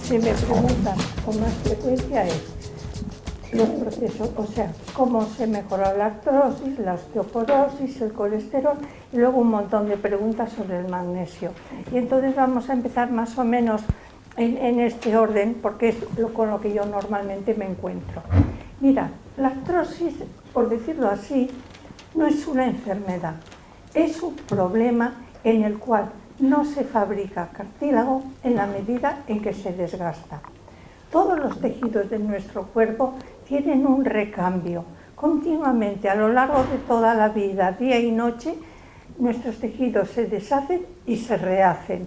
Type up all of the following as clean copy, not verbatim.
se me preguntan con más frecuencia es los procesos, o sea, cómo se mejora la artrosis, la osteoporosis, el colesterol y luego un montón de preguntas sobre el magnesio. Y entonces vamos a empezar más o menos en este orden porque es con lo que yo normalmente me encuentro. Mira, la artrosis, por decirlo así, no es una enfermedad, es un problema en el cual no se fabrica cartílago en la medida en que se desgasta. Todos los tejidos de nuestro cuerpo tienen un recambio. Continuamente, a lo largo de toda la vida, día y noche, nuestros tejidos se deshacen y se rehacen.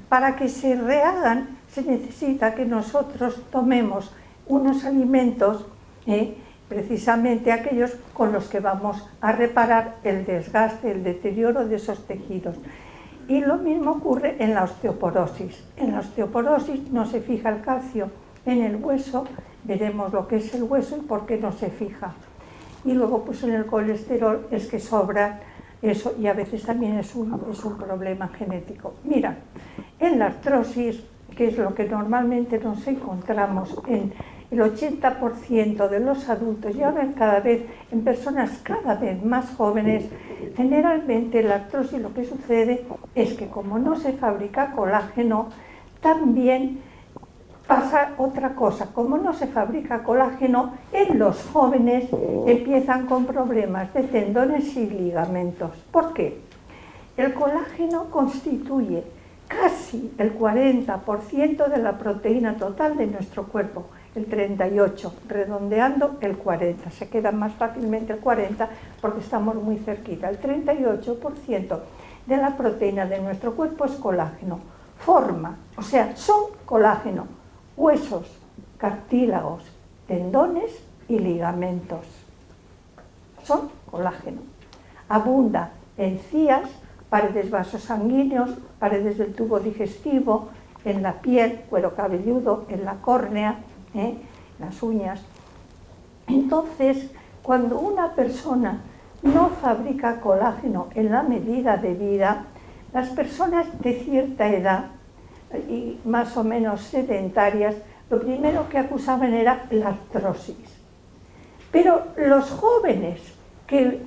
Para que se rehagan, se necesita que nosotros tomemos unos alimentos, precisamente aquellos con los que vamos a reparar el desgaste, el deterioro de esos tejidos. Y lo mismo ocurre en la osteoporosis. En la osteoporosis no se fija el calcio en el hueso, veremos lo que es el hueso y por qué no se fija. Y luego pues en el colesterol es que sobra eso y a veces también es un problema genético. Mira, en la artrosis, que es lo que normalmente nos encontramos en el 80% de los adultos y ahora cada vez en personas cada vez más jóvenes, generalmente la artrosis lo que sucede es que como no se fabrica colágeno, también pasa otra cosa. Como no se fabrica colágeno, en los jóvenes empiezan con problemas de tendones y ligamentos. ¿Por qué? El colágeno constituye casi el 40% de la proteína total de nuestro cuerpo, el 38%, redondeando el 40%. Se queda más fácilmente el 40% porque estamos muy cerquita. El 38% de la proteína de nuestro cuerpo es colágeno. Forma, o sea, son colágeno, huesos, cartílagos, tendones y ligamentos. Son colágeno. Abunda en encías, paredes vasosanguíneos, paredes del tubo digestivo, en la piel, cuero cabelludo, en la córnea, las uñas. Entonces, cuando una persona no fabrica colágeno en la medida debida, las personas de cierta edad y más o menos sedentarias, lo primero que acusaban era la artrosis. Pero los jóvenes que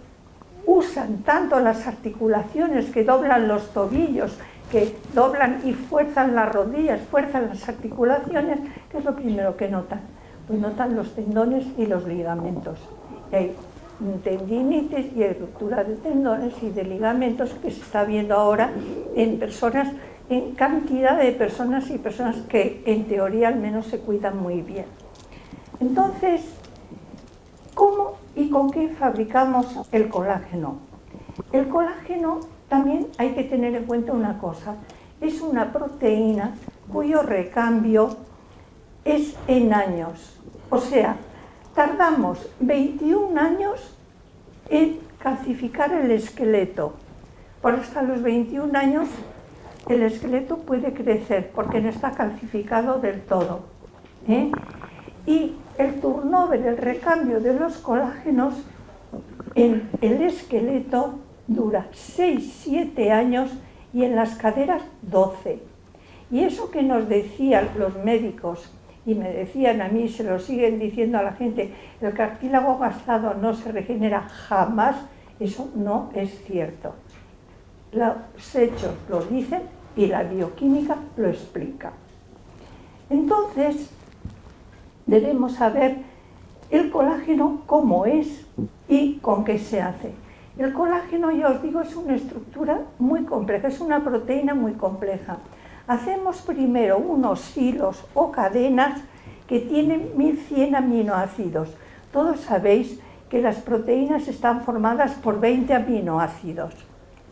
usan tanto las articulaciones, que doblan los tobillos, que doblan y fuerzan las rodillas, fuerzan las articulaciones, ¿qué es lo primero que notan? Pues notan los tendones y los ligamentos. Y hay tendinitis y hay ruptura de tendones y de ligamentos que se está viendo ahora en personas, en cantidad de personas y personas que en teoría al menos se cuidan muy bien. Entonces, ¿cómo y con qué fabricamos el colágeno? El colágeno también hay que tener en cuenta una cosa, es una proteína cuyo recambio es en años, o sea, tardamos 21 años en calcificar el esqueleto, por hasta los 21 años el esqueleto puede crecer porque no está calcificado del todo, y el turnover, el recambio de los colágenos en el esqueleto dura 6-7 años y en las caderas 12. Y eso que nos decían los médicos, y me decían a mí, se lo siguen diciendo a la gente, el cartílago gastado no se regenera jamás, eso no es cierto. Los hechos lo dicen y la bioquímica lo explica. Entonces, debemos saber el colágeno cómo es y con qué se hace. El colágeno, ya os digo, es una estructura muy compleja, es una proteína muy compleja. Hacemos primero unos hilos o cadenas que tienen 1100 aminoácidos. Todos sabéis que las proteínas están formadas por 20 aminoácidos.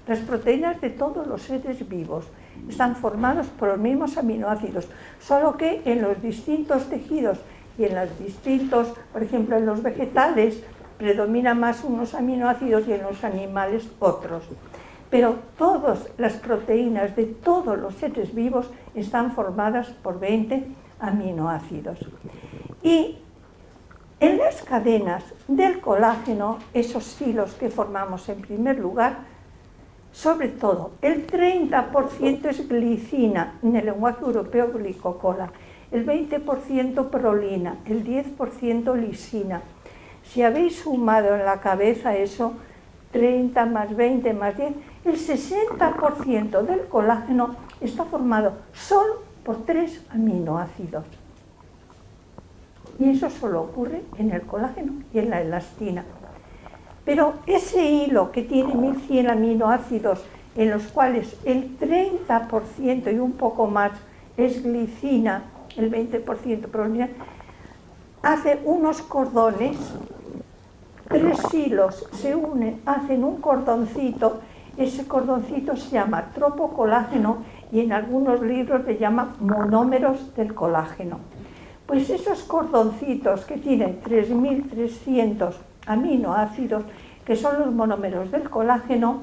Las proteínas de todos los seres vivos están formadas por los mismos aminoácidos, solo que en los distintos tejidos y en los distintos, por ejemplo, en los vegetales, predominan más unos aminoácidos y en los animales otros. Pero todas las proteínas de todos los seres vivos están formadas por 20 aminoácidos. Y en las cadenas del colágeno, esos hilos que formamos en primer lugar, sobre todo, el 30% es glicina, en el lenguaje europeo glicocola, el 20% prolina, el 10% lisina. Si habéis sumado en la cabeza eso, 30 más 20 más 10, el 60% del colágeno está formado solo por 3 aminoácidos. Y eso solo ocurre en el colágeno y en la elastina. Pero ese hilo que tiene 1100 aminoácidos, en los cuales el 30% y un poco más es glicina, el 20% prolina, hace unos cordones, 3 hilos se unen, hacen un cordoncito, ese cordoncito se llama tropocolágeno y en algunos libros le llaman monómeros del colágeno. Pues esos cordoncitos que tienen 3300 aminoácidos, que son los monómeros del colágeno,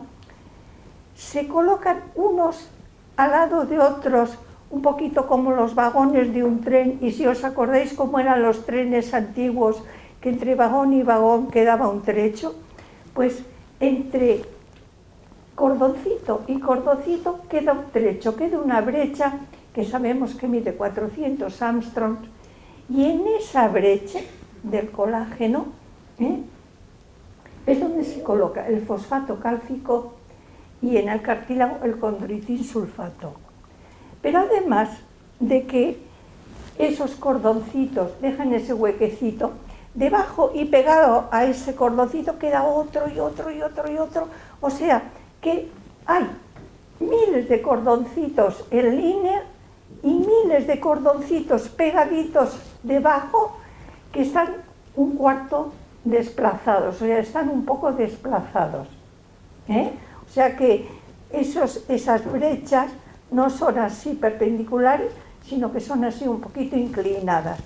se colocan unos al lado de otros, un poquito como los vagones de un tren, y si os acordáis cómo eran los trenes antiguos, que entre vagón y vagón quedaba un trecho, pues entre cordoncito y cordoncito queda un trecho, queda una brecha que sabemos que mide 400 Armstrongs, y en esa brecha del colágeno es donde se coloca el fosfato cálcico y en el cartílago el condroitin sulfato. Pero además de que esos cordoncitos dejan ese huequecito, debajo y pegado a ese cordoncito queda otro y otro y otro y otro, o sea que hay miles de cordoncitos en línea y miles de cordoncitos pegaditos debajo que están un cuarto desplazados, o sea, están un poco desplazados. O sea que esas brechas no son así perpendiculares, sino que son así un poquito inclinadas.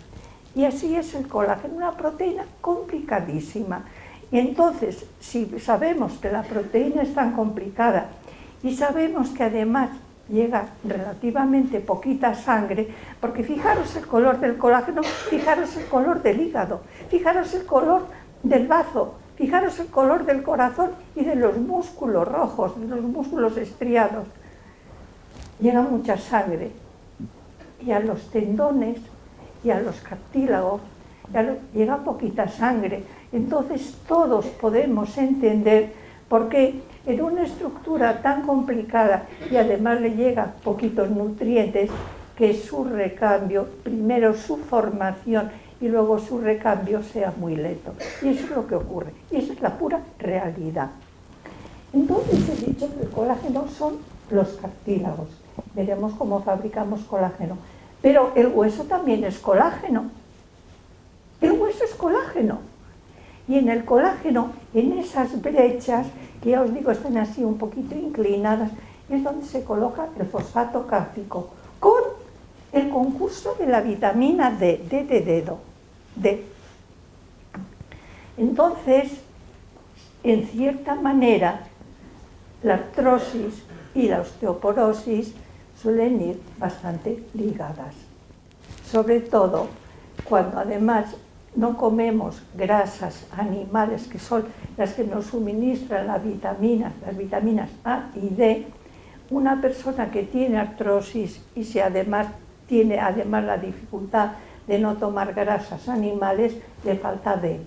Y así es el colágeno, una proteína complicadísima. Y entonces, si sabemos que la proteína es tan complicada y sabemos que además llega relativamente poquita sangre, porque fijaros el color del colágeno, fijaros el color del hígado, fijaros el color del bazo, fijaros el color del corazón y de los músculos rojos, de los músculos estriados. Llega mucha sangre y a los tendones y a los cartílagos llega poquita sangre. Entonces todos podemos entender por qué en una estructura tan complicada y además le llega poquitos nutrientes, que su recambio, primero su formación y luego su recambio sea muy lento. Y eso es lo que ocurre, y esa es la pura realidad. Entonces he dicho que el colágeno son los cartílagos. Veremos cómo fabricamos colágeno. Pero el hueso también es colágeno. El hueso es colágeno. Y en el colágeno, en esas brechas, que ya os digo están así un poquito inclinadas, es donde se coloca el fosfato cálcico, con el concurso de la vitamina D, D de dedo, D. Entonces, en cierta manera, la artrosis y la osteoporosis suelen ir bastante ligadas. Sobre todo cuando además no comemos grasas animales, que son las que nos suministran las vitaminas A y D. Una persona que tiene artrosis y si además tiene la dificultad de no tomar grasas animales, le falta D.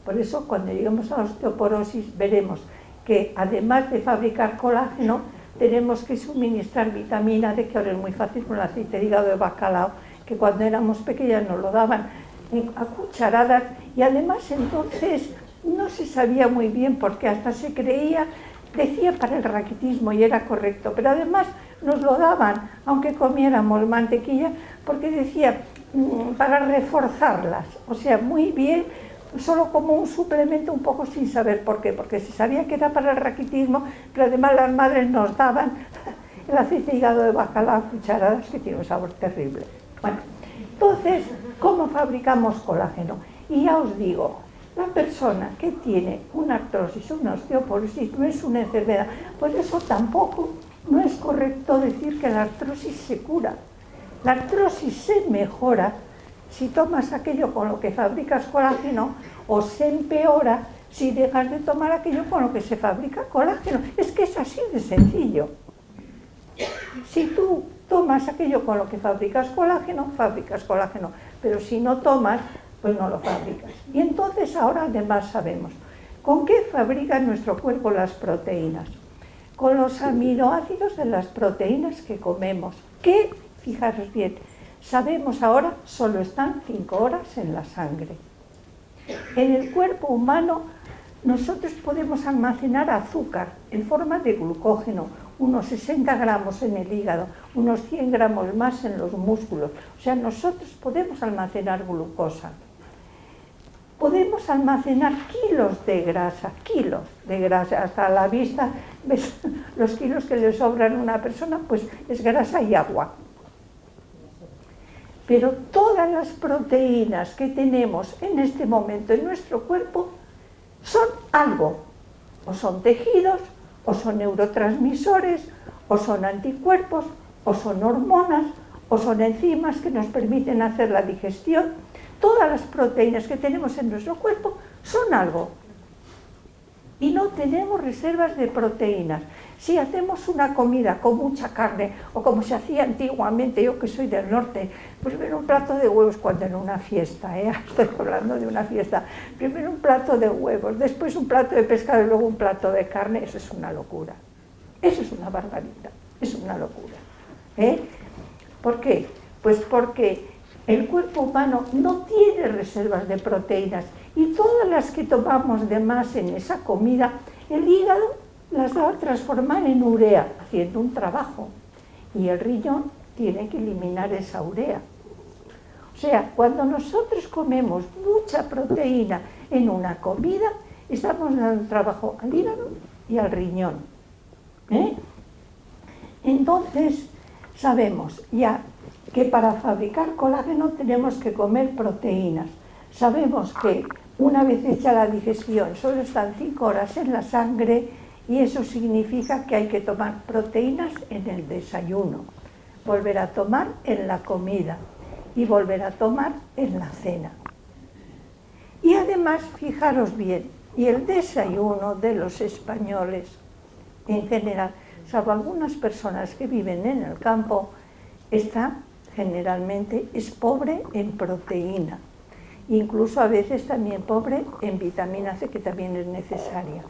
Por eso cuando lleguemos a la osteoporosis veremos que además de fabricar colágeno tenemos que suministrar vitamina D, que ahora es muy fácil con el aceite de hígado de bacalao, que cuando éramos pequeñas nos lo daban a cucharadas, y además entonces no se sabía muy bien porque hasta se creía, decía para el raquitismo y era correcto, pero además nos lo daban aunque comiéramos mantequilla porque decía para reforzarlas, o sea, muy bien, solo como un suplemento un poco sin saber por qué, porque se sabía que era para el raquitismo, pero además las madres nos daban el aceite de hígado de bacalao a cucharadas, que tiene un sabor terrible. Bueno, entonces, ¿cómo fabricamos colágeno? Y ya os digo, la persona que tiene una artrosis o una osteoporosis no es una enfermedad, por eso tampoco no es correcto decir que la artrosis se cura. La artrosis se mejora si tomas aquello con lo que fabricas colágeno, o se empeora si dejas de tomar aquello con lo que se fabrica colágeno. Es que es así de sencillo. Si tú tomas aquello con lo que fabricas colágeno, pero si no tomas, pues no lo fabricas. Y entonces ahora además sabemos con qué fabrica nuestro cuerpo las proteínas. Con los aminoácidos de las proteínas que comemos, que, fijaros bien, sabemos ahora solo están 5 horas en la sangre. En el cuerpo humano nosotros podemos almacenar azúcar en forma de glucógeno, unos 60 gramos en el hígado, unos 100 gramos más en los músculos. O sea, nosotros podemos almacenar glucosa. Podemos almacenar kilos de grasa, hasta a la vista, ¿ves? Los kilos que le sobran a una persona, pues es grasa y agua. Pero todas las proteínas que tenemos en este momento en nuestro cuerpo son algo, o son tejidos, o son neurotransmisores, o son anticuerpos, o son hormonas, o son enzimas que nos permiten hacer la digestión. Todas las proteínas que tenemos en nuestro cuerpo son algo. Y no tenemos reservas de proteínas. Si hacemos una comida con mucha carne, o como se hacía antiguamente, yo que soy del norte, primero un plato de huevos cuando en una fiesta, estoy hablando de una fiesta, primero un plato de huevos, después un plato de pescado y luego un plato de carne, eso es una locura. Eso es una barbaridad, es una locura. ¿Por qué? Pues porque el cuerpo humano no tiene reservas de proteínas y todas las que tomamos de más en esa comida, el hígado las va a transformar en urea, haciendo un trabajo, y el riñón tiene que eliminar esa urea. O sea, cuando nosotros comemos mucha proteína en una comida, estamos dando trabajo al hígado y al riñón. Entonces, sabemos ya que para fabricar colágeno tenemos que comer proteínas. Sabemos que una vez hecha la digestión solo están 5 horas en la sangre y eso significa que hay que tomar proteínas en el desayuno, volver a tomar en la comida y volver a tomar en la cena. Y además, fijaros bien, y el desayuno de los españoles en general, salvo algunas personas que viven en el campo, generalmente es pobre en proteína, incluso a veces también pobre en vitamina C, que también es necesaria.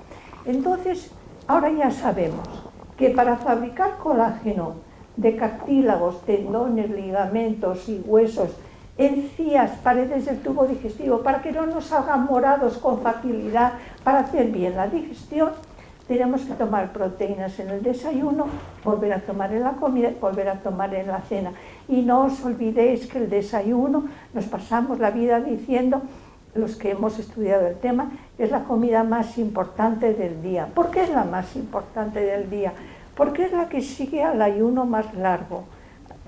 Entonces, ahora ya sabemos que para fabricar colágeno de cartílagos, tendones, ligamentos y huesos, encías, paredes del tubo digestivo, para que no nos salgan morados con facilidad, para hacer bien la digestión, tenemos que tomar proteínas en el desayuno, volver a tomar en la comida, volver a tomar en la cena. Y no os olvidéis que el desayuno, nos pasamos la vida diciendo, los que hemos estudiado el tema, es la comida más importante del día. ¿Por qué es la más importante del día? Porque es la que sigue al ayuno más largo.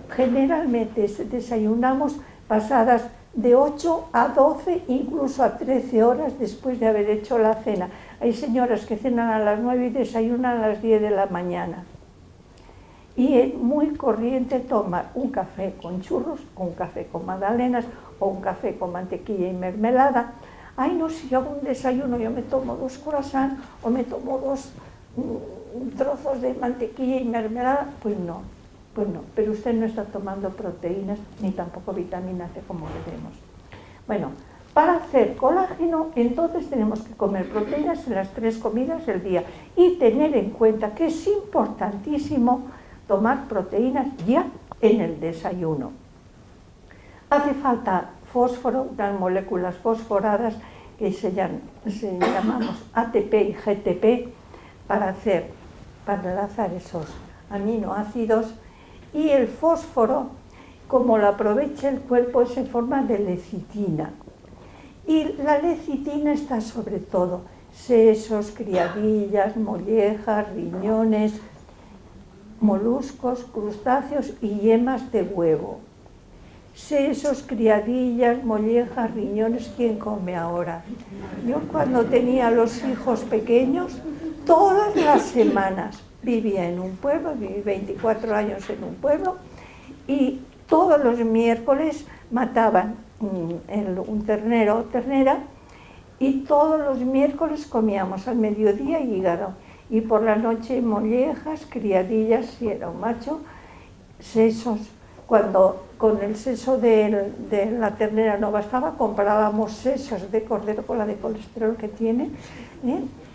Generalmente desayunamos pasadas de 8 a 12, incluso a 13 horas después de haber hecho la cena. Hay señoras que cenan a las 9 y desayunan a las 10 de la mañana. Y es muy corriente tomar un café con churros, o un café con magdalenas, o un café con mantequilla y mermelada. Ay, no, si yo hago un desayuno, yo me tomo 2 croissants o me tomo 2 trozos de mantequilla y mermelada. Pues no, pero usted no está tomando proteínas ni tampoco vitamina C como debemos. Bueno, para hacer colágeno, entonces tenemos que comer proteínas en las 3 comidas del día y tener en cuenta que es importantísimo tomar proteínas ya en el desayuno. Hace falta fósforo, unas moléculas fosforadas que llamamos ATP y GTP para enlazar esos aminoácidos, y el fósforo, como lo aprovecha el cuerpo, es en forma de lecitina. Y la lecitina está sobre todo sesos, criadillas, mollejas, riñones, moluscos, crustáceos y yemas de huevo. Sesos, criadillas, mollejas, riñones, ¿quién come ahora? Yo cuando tenía los hijos pequeños, todas las semanas vivía en un pueblo, viví 24 años en un pueblo, y todos los miércoles mataban un ternero o ternera Y todos los miércoles comíamos al mediodía hígado y por la noche mollejas, criadillas, si era un macho, sesos. Cuando con el seso de la ternera no bastaba, comprábamos sesos de cordero con la de colesterol que tiene,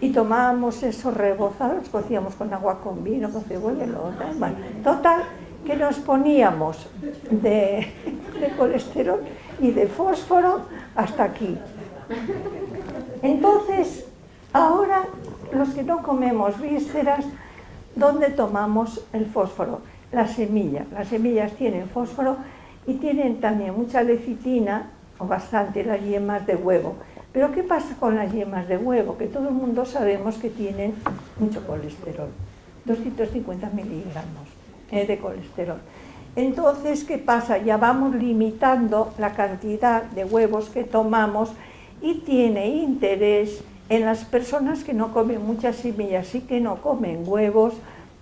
y tomábamos esos rebozados, cocíamos con agua con vino, con cebolla, bueno, total, que nos poníamos de colesterol y de fósforo hasta aquí. Entonces, ahora los que no comemos vísceras, ¿dónde tomamos el fósforo? Las semillas tienen fósforo y tienen también mucha lecitina, o bastante, las yemas de huevo. Pero ¿qué pasa con las yemas de huevo? Que todo el mundo sabemos que tienen mucho colesterol, 250 miligramos de colesterol. Entonces, ¿qué pasa? Ya vamos limitando la cantidad de huevos que tomamos y tiene interés en las personas que no comen muchas semillas y que no comen huevos,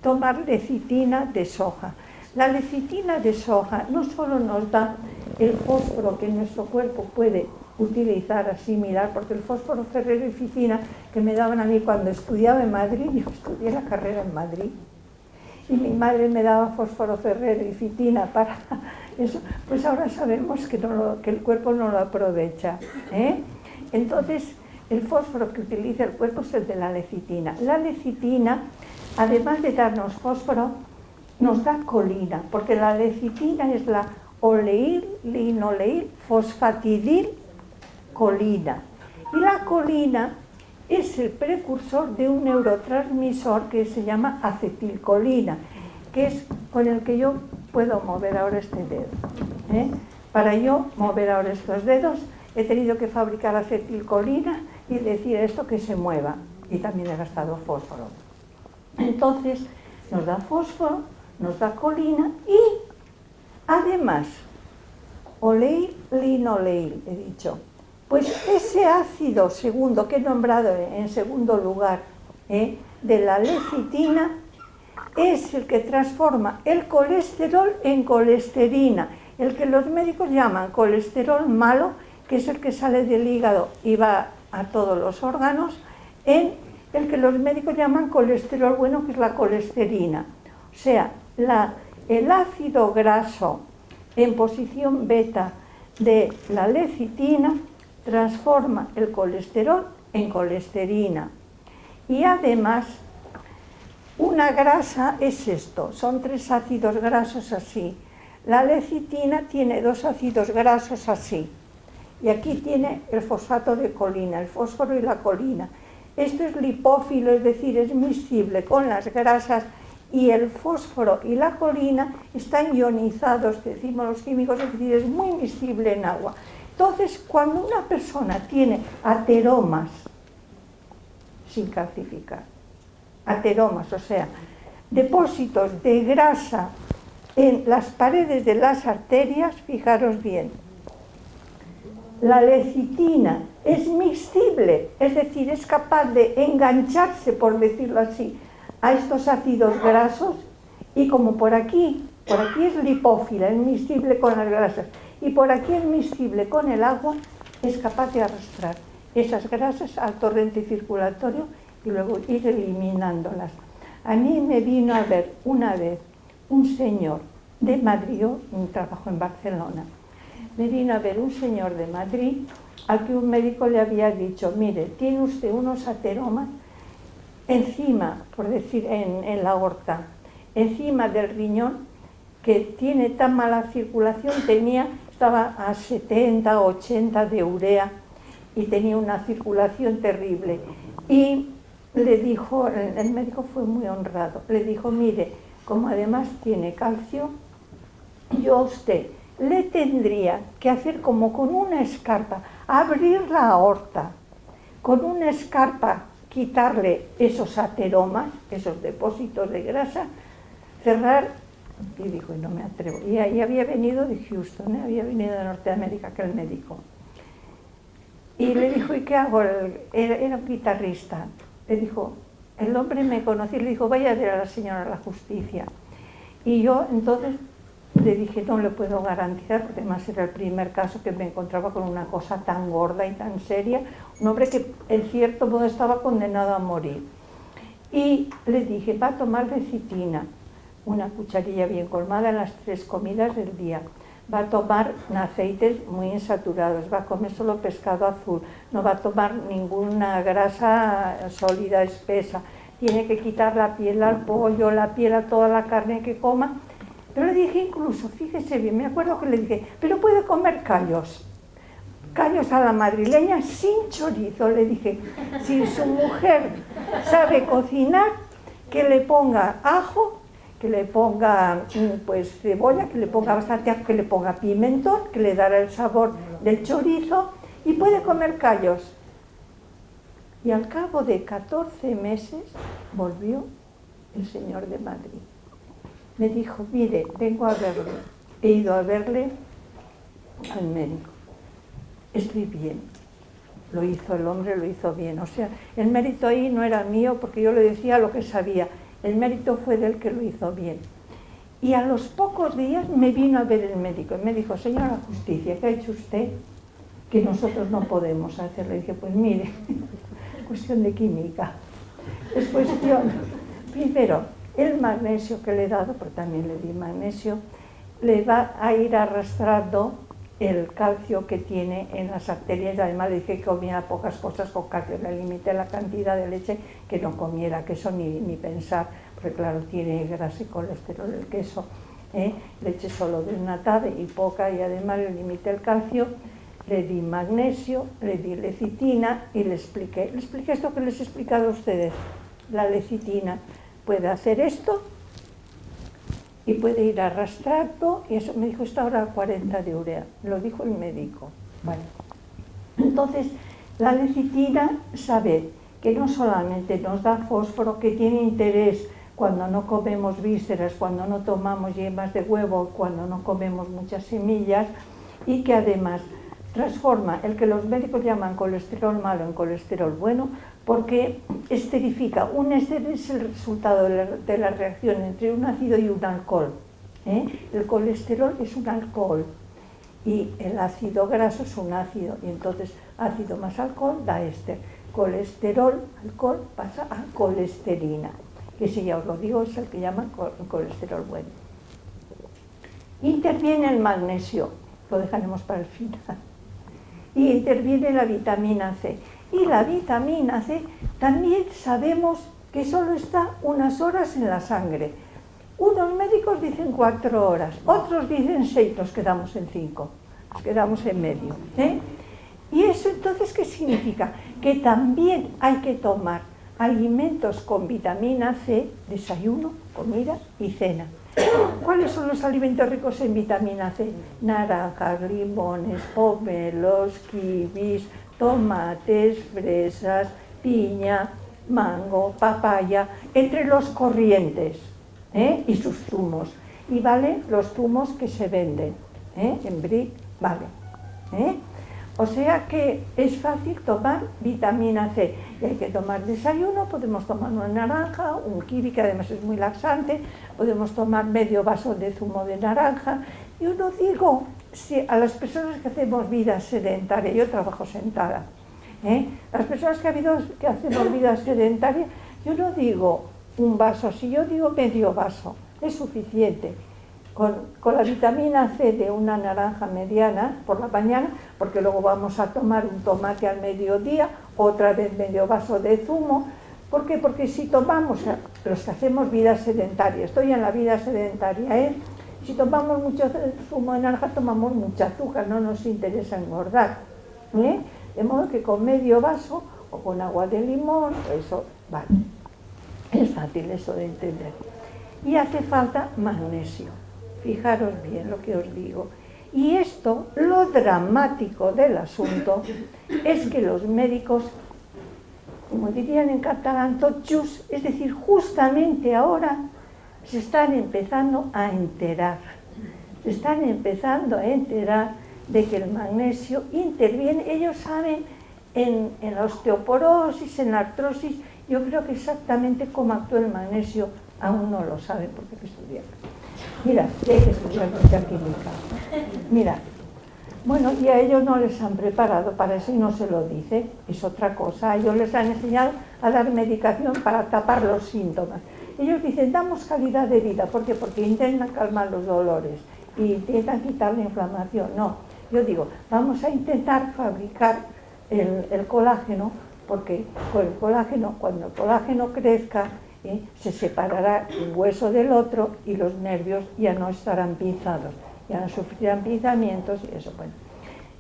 tomar lecitina de soja. La lecitina de soja no solo nos da el fósforo que nuestro cuerpo puede utilizar, asimilar, porque el fósforo ferrero-eficina que me daban a mí cuando estudiaba en Madrid, yo estudié la carrera en Madrid, y mi madre me daba fósforo ferrero-eficina para eso, pues ahora sabemos que el cuerpo no lo aprovecha, Entonces, el fósforo que utiliza el cuerpo es el de la lecitina. La lecitina, además de darnos fósforo, nos da colina, porque la lecitina es la oleíl, linoleíl, fosfatidil, colina. Y la colina es el precursor de un neurotransmisor que se llama acetilcolina, que es con el que yo puedo mover ahora este dedo. Para yo mover ahora estos dedos, he tenido que fabricar acetilcolina y decir esto que se mueva. Y también he gastado fósforo. Entonces, nos da fósforo, nos da colina y, además, oleíl, linoleíl, he dicho. Pues ese ácido segundo que he nombrado en segundo lugar, de la lecitina, es el que transforma el colesterol en colesterina, el que los médicos llaman colesterol malo, que es el que sale del hígado y va a todos los órganos, en el que los médicos llaman colesterol bueno, que es la colesterina. O sea, el ácido graso en posición beta de la lecitina transforma el colesterol en colesterina. Y además, una grasa es esto, son 3 ácidos grasos así. La lecitina tiene 2 ácidos grasos así. Y aquí tiene el fosfato de colina, el fósforo y la colina. Esto es lipófilo, es decir, es miscible con las grasas, y el fósforo y la colina están ionizados, decimos los químicos, es decir, es muy miscible en agua. Entonces, cuando una persona tiene ateromas sin calcificar, ateromas, o sea, depósitos de grasa en las paredes de las arterias, fijaros bien, la lecitina es miscible, es decir, es capaz de engancharse, por decirlo así, a estos ácidos grasos, y como por aquí es lipófila, es miscible con las grasas, y por aquí es miscible con el agua, es capaz de arrastrar esas grasas al torrente circulatorio y luego ir eliminándolas. A mí me vino a ver una vez un señor de Madrid, yo trabajo en Barcelona, me vino a ver un señor de Madrid al que un médico le había dicho, mire, tiene usted unos ateromas encima, por decir, en la aorta, encima del riñón, que tiene tan mala circulación, estaba a 70, 80 de urea y tenía una circulación terrible. Y le dijo, el médico fue muy honrado, le dijo, mire, como además tiene calcio, yo a usted le tendría que hacer como con una escarpa, abrir la aorta, con una escarpa quitarle esos ateromas, esos depósitos de grasa, cerrar, y dijo, y no me atrevo. Y ahí había venido de Houston, había venido de Norteamérica aquel médico. Y le dijo, ¿y qué hago? Era un guitarrista. Le dijo, el hombre me conoció, le dijo, vaya a ver a la señora la justicia. Y yo entonces Le dije, no le puedo garantizar, porque además era el primer caso que me encontraba con una cosa tan gorda y tan seria, un hombre que en cierto modo estaba condenado a morir. Y le dije, va a tomar lecitina, una cucharilla bien colmada en las 3 comidas del día. Va a tomar aceites muy insaturados, va a comer solo pescado azul, no va a tomar ninguna grasa sólida, espesa, tiene que quitar la piel al pollo, la piel a toda la carne que coma. Pero le dije incluso, fíjese bien, me acuerdo que le dije, pero puede comer callos a la madrileña sin chorizo. Le dije, si su mujer sabe cocinar, que le ponga ajo, que le ponga pues cebolla, que le ponga bastante ajo, que le ponga pimentón, que le dará el sabor del chorizo, y puede comer callos. Y al cabo de 14 meses volvió el señor de Madrid. Me dijo, mire, vengo a verle. He ido a verle al médico. Estoy bien. Lo hizo el hombre, lo hizo bien. O sea, el mérito ahí no era mío porque yo le decía lo que sabía. El mérito fue del que lo hizo bien. Y a los pocos días me vino a ver el médico y me dijo, señora Justicia, ¿qué ha hecho usted que nosotros no podemos hacer? Le dije, pues mire, es cuestión de química. Es cuestión, primero, el magnesio que le he dado, porque también le di magnesio, le va a ir arrastrando el calcio que tiene en las arterias. Además le dije que comiera pocas cosas con calcio, le limité la cantidad de leche que no comiera, queso ni pensar, porque claro, tiene grasa y colesterol el queso, leche solo desnatada y poca, y además le limité el calcio, le di magnesio, le di lecitina y le expliqué esto que les he explicado a ustedes. La lecitina puede hacer esto y puede ir arrastrando, y eso me dijo, está ahora a 40 de urea, lo dijo el médico. Vale. Entonces, la lecitina, sabed que no solamente nos da fósforo, que tiene interés cuando no comemos vísceras, cuando no tomamos yemas de huevo, cuando no comemos muchas semillas, y que además transforma el que los médicos llaman colesterol malo en colesterol bueno, porque esterifica. Un éster es el resultado de la reacción entre un ácido y un alcohol. El colesterol es un alcohol y el ácido graso es un ácido, y entonces ácido más alcohol da éster. Colesterol, alcohol, pasa a colesterina, que si ya os lo digo es el que llaman colesterol bueno. Interviene el magnesio, lo dejaremos para el final, y interviene la vitamina C. Y la vitamina C también sabemos que solo está unas horas en la sangre. Unos médicos dicen 4 horas, otros dicen 6, nos quedamos en 5, nos quedamos en medio. ¿Y eso entonces qué significa? Que también hay que tomar alimentos con vitamina C, desayuno, comida y cena. ¿Cuáles son los alimentos ricos en vitamina C? Naranjas, limones, pomelos, kiwis, tomates, fresas, piña, mango, papaya, entre los corrientes, y sus zumos. Y vale los zumos que se venden, en Brick, vale. O sea que es fácil tomar vitamina C. Y hay que tomar desayuno, podemos tomar una naranja, un kiwi, que además es muy laxante, podemos tomar medio vaso de zumo de naranja. Yo no digo, si a las personas que hacemos vida sedentaria, yo trabajo sentada, las personas que hacemos vida sedentaria, yo no digo un vaso, si yo digo medio vaso, es suficiente. Con la vitamina C de una naranja mediana por la mañana, porque luego vamos a tomar un tomate al mediodía, otra vez medio vaso de zumo. ¿Por qué? Porque si tomamos, los que hacemos vida sedentaria, estoy en la vida sedentaria, si tomamos mucho zumo de naranja, tomamos mucha azúcar, no nos interesa engordar. De modo que con medio vaso o con agua de limón, eso vale. Es fácil eso de entender. Y hace falta magnesio. Fijaros bien lo que os digo. Y esto, lo dramático del asunto, es que los médicos, como dirían en catalán, tot just, es decir, justamente ahora, se están empezando a enterar. Se están empezando a enterar de que el magnesio interviene. Ellos saben en la osteoporosis, en la artrosis. Yo creo que exactamente cómo actúa el magnesio aún no lo saben porque hay que estudiarlo. Mira, hay que estudiar mucha química. Mira, bueno, y a ellos no les han preparado para eso y no se lo dice, es otra cosa. A ellos les han enseñado a dar medicación para tapar los síntomas. Ellos dicen, damos calidad de vida. ¿Por qué? Porque intentan calmar los dolores y intentan quitar la inflamación. No, yo digo, vamos a intentar fabricar el colágeno, porque con el colágeno, cuando el colágeno crezca, se separará un hueso del otro y los nervios ya no estarán pinzados, ya no sufrirán pinzamientos y eso. Bueno,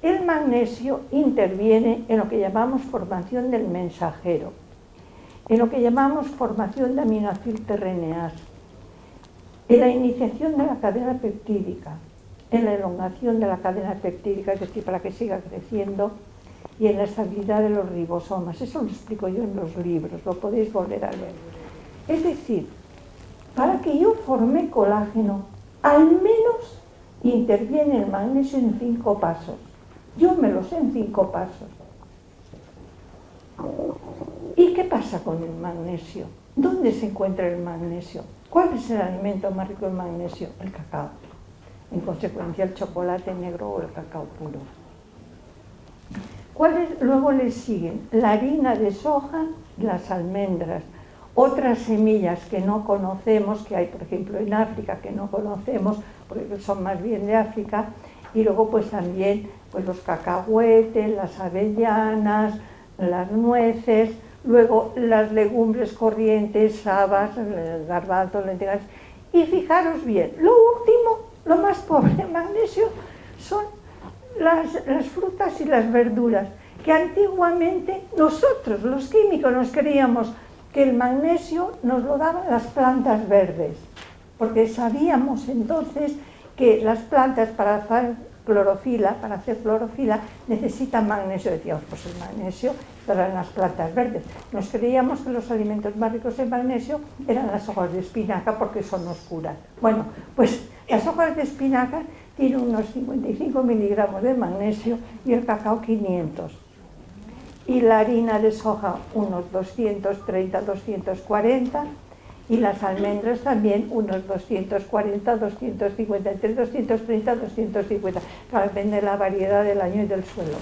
el magnesio interviene en lo que llamamos formación del mensajero, en lo que llamamos formación de aminoacilterreneas, en la iniciación de la cadena peptídica, en la elongación de la cadena peptídica, es decir, para que siga creciendo, y en la estabilidad de los ribosomas. Eso lo explico yo en los libros, lo podéis volver a leer. Es decir, para que yo forme colágeno, al menos interviene el magnesio en 5 pasos. Yo me lo sé en 5 pasos. ¿Y qué pasa con el magnesio? ¿Dónde se encuentra el magnesio? ¿Cuál es el alimento más rico en magnesio? El cacao. En consecuencia, el chocolate negro o el cacao puro. Luego le siguen la harina de soja, las almendras, otras semillas que no conocemos, que hay por ejemplo en África, que no conocemos, porque son más bien de África, y luego pues también pues, los cacahuetes, las avellanas, las nueces, luego las legumbres corrientes, habas, garbanzos, lentejas, y fijaros bien, lo último, lo más pobre en magnesio, son las frutas y las verduras, que antiguamente nosotros, los químicos, nos creíamos que el magnesio nos lo daban las plantas verdes, porque sabíamos entonces que las plantas para hacer clorofila necesitan magnesio. Decíamos, pues el magnesio estará en las plantas verdes. Nos creíamos que los alimentos más ricos en magnesio eran las hojas de espinaca porque son oscuras. Bueno, pues las hojas de espinaca tienen unos 55 miligramos de magnesio y el cacao 500. Y la harina de soja unos 230, 240 y las almendras también unos 240, 250, entre 230, 250, depende de la variedad del año y del suelo.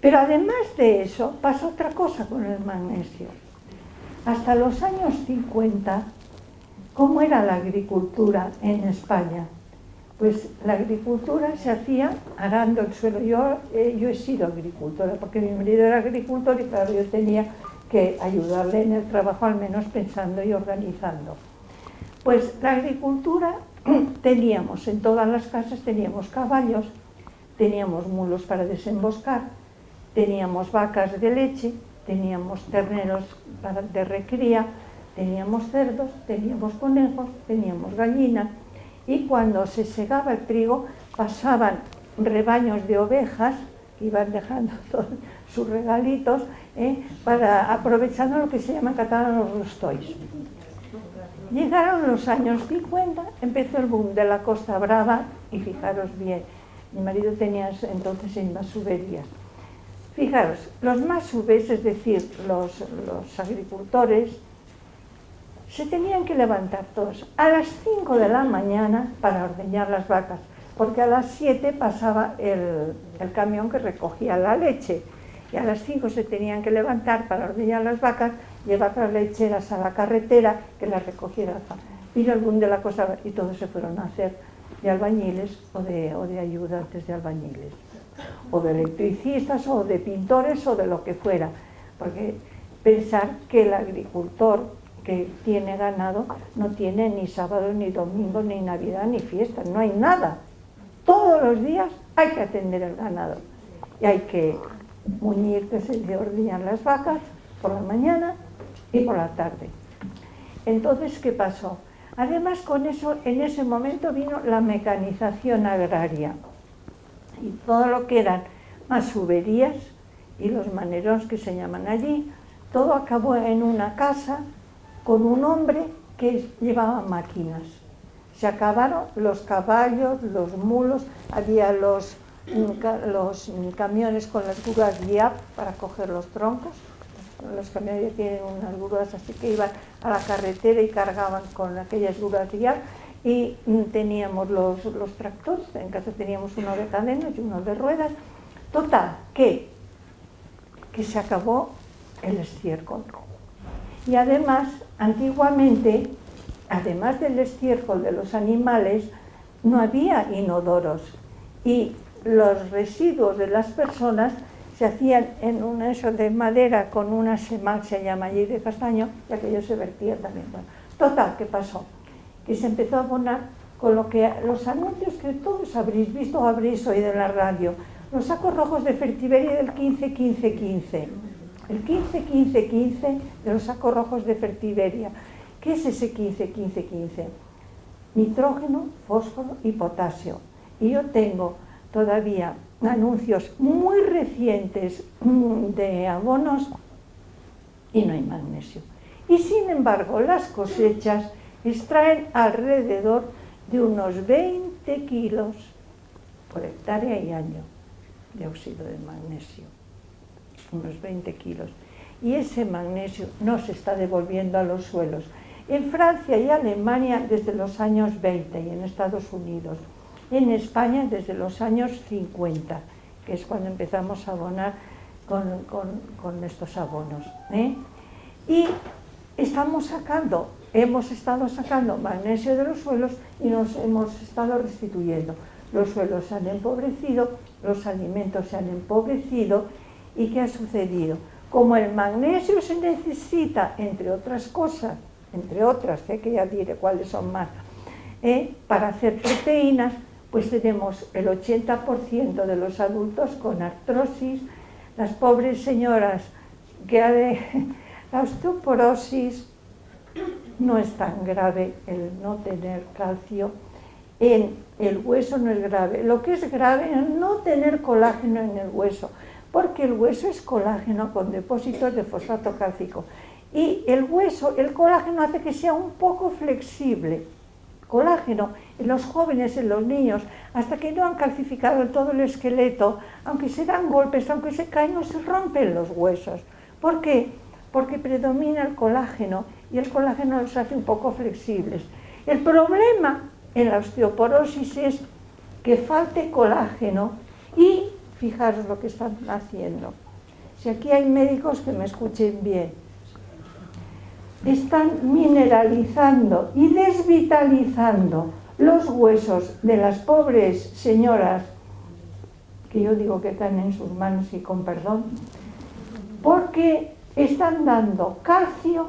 Pero además de eso pasa otra cosa con el magnesio. Hasta los años 50, ¿cómo era la agricultura en España? Pues la agricultura se hacía arando el suelo. Yo he sido agricultora porque mi marido era agricultor y claro, yo tenía que ayudarle en el trabajo, al menos pensando y organizando. Pues la agricultura teníamos, en todas las casas teníamos caballos, teníamos mulos para desemboscar, teníamos vacas de leche, teníamos terneros de recría, teníamos cerdos, teníamos conejos, teníamos gallinas. Y cuando se segaba el trigo, pasaban rebaños de ovejas, que iban dejando todos sus regalitos, aprovechando lo que se llama en catalán los rostois. Llegaron los años 50, empezó el boom de la Costa Brava, y fijaros bien, mi marido tenía entonces en masuberías. Fijaros, los masubes, es decir, los agricultores, se tenían que levantar todos a las 5 de la mañana para ordeñar las vacas, porque a las 7 pasaba el camión que recogía la leche, y a las 5 se tenían que levantar para ordeñar las vacas, llevar las lecheras a la carretera, que las recogiera. Vino el boom de la cosa y todos se fueron a hacer de albañiles o de ayudantes de albañiles, o de electricistas, o de pintores, o de lo que fuera, porque pensar que el agricultor que tiene ganado no tiene ni sábado, ni domingo, ni Navidad, ni fiesta, no hay nada. Todos los días hay que atender el ganado y hay que muñir, que se dice, ordeñar las vacas por la mañana y por la tarde. Entonces, ¿qué pasó? Además, con eso, en ese momento vino la mecanización agraria y todo lo que eran masuberías y los maneros que se llaman allí, todo acabó en una casa con un hombre que llevaba máquinas. Se acabaron los caballos, los mulos, había los camiones con las grúas guía para coger los troncos, los camiones tienen unas grúas, así que iban a la carretera y cargaban con aquellas grúas ya, y teníamos los tractores, en casa teníamos uno de cadenas y uno de ruedas. Total, que se acabó el estiércol. Y además, antiguamente, además del estiércol de los animales, no había inodoros, y los residuos de las personas se hacían en un eso de madera con una semal, se llama allí, de castaño, y aquello se vertía también. Bueno, total, ¿qué pasó? Que se empezó a abonar con lo que los anuncios que todos habréis visto o habréis oído en la radio, los sacos rojos de Fertiberia del 15-15-15. El 15-15-15 de los sacos rojos de Fertiberia. ¿Qué es ese 15-15-15? Nitrógeno, fósforo y potasio. Y yo tengo todavía anuncios muy recientes de abonos y no hay magnesio. Y sin embargo, las cosechas extraen alrededor de unos 20 kilos por hectárea y año de óxido de magnesio. Unos 20 kilos. Y ese magnesio no se está devolviendo a los suelos. En Francia y Alemania desde los años 20 y en Estados Unidos. En España desde los años 50, que es cuando empezamos a abonar con estos abonos. Y hemos estado sacando magnesio de los suelos y nos hemos estado restituyendo. Los suelos se han empobrecido, los alimentos se han empobrecido. ¿Y qué ha sucedido? Como el magnesio se necesita, entre otras cosas, que ya diré cuáles son más, para hacer proteínas, pues tenemos el 80% de los adultos con artrosis, las pobres señoras que la osteoporosis no es tan grave, el no tener calcio en el hueso no es grave. Lo que es grave es no tener colágeno en el hueso, porque el hueso es colágeno con depósitos de fosfato cálcico. Y el colágeno hace que sea un poco flexible. Colágeno en los jóvenes, en los niños, hasta que no han calcificado todo el esqueleto, aunque se dan golpes, aunque se caen, no se rompen los huesos. ¿Por qué? Porque predomina el colágeno y el colágeno los hace un poco flexibles. El problema en la osteoporosis es que falte colágeno y fijaros lo que están haciendo. Si aquí hay médicos que me escuchen bien, están mineralizando y desvitalizando los huesos de las pobres señoras, que yo digo que caen en sus manos y con perdón, porque están dando calcio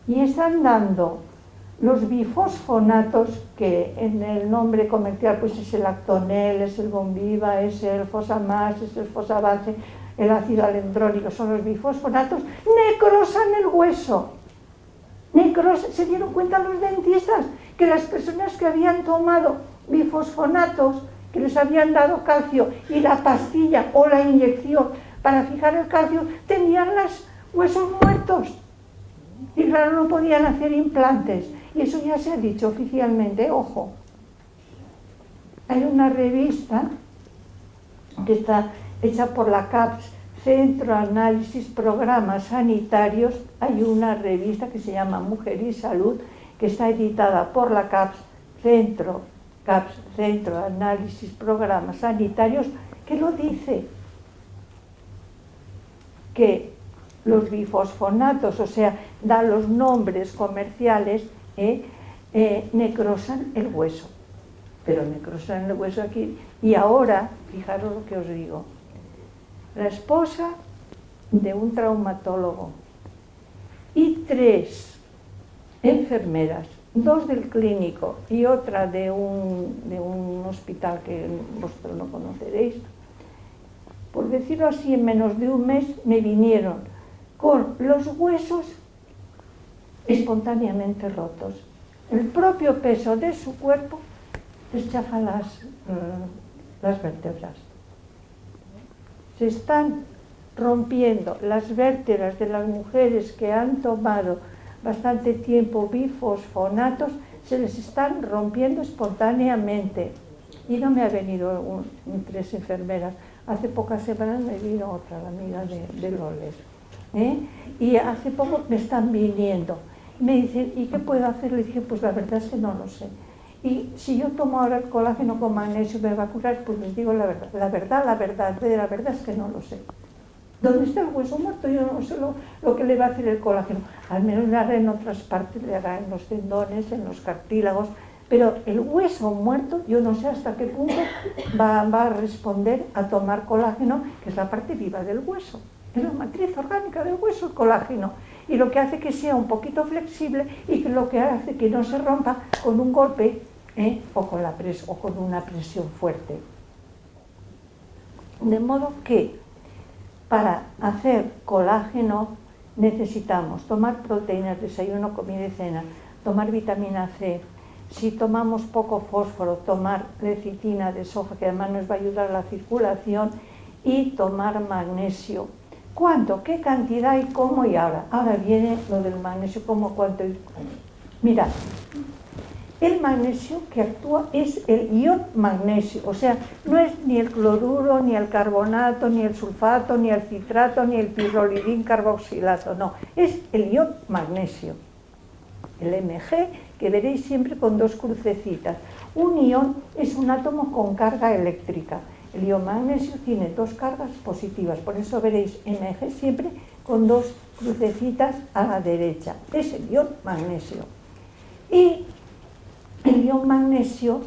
y están dando los bifosfonatos, que en el nombre comercial pues es el Actonel, es el Bombiva, es el Fosamax, es el Fosavance, el ácido alendrónico, son los bifosfonatos, necrosan el hueso. Se dieron cuenta los dentistas que las personas que habían tomado bifosfonatos, que les habían dado calcio, y la pastilla o la inyección para fijar el calcio, tenían los huesos muertos. Y claro, no podían hacer implantes. Y eso ya se ha dicho oficialmente, ojo. Hay una revista que está hecha por la CAPS, Centro Análisis Programas Sanitarios. Hay una revista que se llama Mujer y Salud, que está editada por la CAPS, Centro Análisis Programas Sanitarios, que lo dice, que los bifosfonatos, o sea, da los nombres comerciales, necrosan el hueso. Pero necrosan el hueso aquí. Y ahora, fijaros lo que os digo, la esposa de un traumatólogo y 3 enfermeras, 2 del clínico y otra de un hospital que vosotros no conoceréis, por decirlo así, en menos de un mes me vinieron con los huesos espontáneamente rotos. El propio peso de su cuerpo les chafa las vértebras. Se están rompiendo las vértebras de las mujeres que han tomado bastante tiempo bifosfonatos, se les están rompiendo espontáneamente. Y no me ha venido 3 enfermeras. Hace pocas semanas me vino otra, la amiga de Loles. Y hace poco me están viniendo. Me dicen, ¿y qué puedo hacer? Le dije, pues la verdad es que no lo sé. Y si yo tomo ahora el colágeno con magnesio, ¿me va a curar? Pues les digo la verdad. La verdad es que no lo sé. ¿Dónde está el hueso muerto? Yo no sé lo que le va a hacer el colágeno. Al menos le hará en otras partes, le hará en los tendones, en los cartílagos. Pero el hueso muerto, yo no sé hasta qué punto va a responder a tomar colágeno, que es la parte viva del hueso. Es la matriz orgánica del hueso, el colágeno. Y lo que hace que sea un poquito flexible y que lo que hace que no se rompa con un golpe o con una presión fuerte. De modo que para hacer colágeno necesitamos tomar proteínas, desayuno, comida y cena, tomar vitamina C. Si tomamos poco fósforo, tomar lecitina de soja, que además nos va a ayudar a la circulación, y tomar magnesio. ¿Cuánto? ¿Qué cantidad y cómo? Y ahora viene lo del magnesio, cómo, cuánto y cómo. Mirad, el magnesio que actúa es el ion magnesio, o sea, no es ni el cloruro, ni el carbonato, ni el sulfato, ni el citrato, ni el pirrolidín carboxilato, no, es el ion magnesio. El Mg, que veréis siempre con dos crucecitas. Un ion es un átomo con carga eléctrica. El ion magnesio tiene dos cargas positivas, por eso veréis Mg siempre con dos crucecitas a la derecha. Es el ion magnesio. Y el ion magnesio,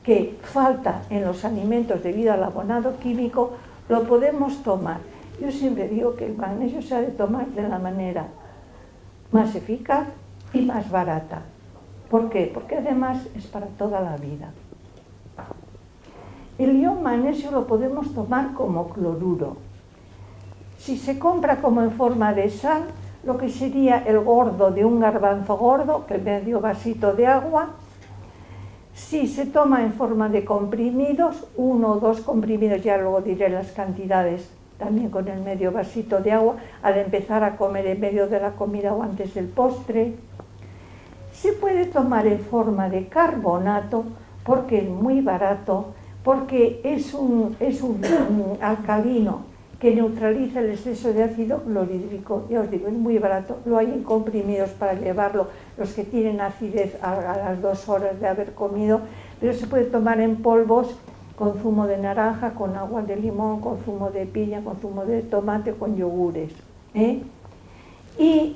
que falta en los alimentos debido al abonado químico, lo podemos tomar. Yo siempre digo que el magnesio se ha de tomar de la manera más eficaz y más barata. ¿Por qué? Porque además es para toda la vida. El ion magnesio lo podemos tomar como cloruro. Si se compra como en forma de sal, lo que sería el gordo de un garbanzo gordo, que es medio vasito de agua. Si se toma en forma de comprimidos, 1 o 2 comprimidos, ya luego diré las cantidades, también con el medio vasito de agua, al empezar a comer en medio de la comida o antes del postre. Se puede tomar en forma de carbonato, porque es muy barato, porque es un alcalino que neutraliza el exceso de ácido clorhídrico. Ya os digo, es muy barato, lo hay en comprimidos para llevarlo los que tienen acidez a las 2 horas de haber comido, pero se puede tomar en polvos con zumo de naranja, con agua de limón, con zumo de piña, con zumo de tomate, con yogures. Y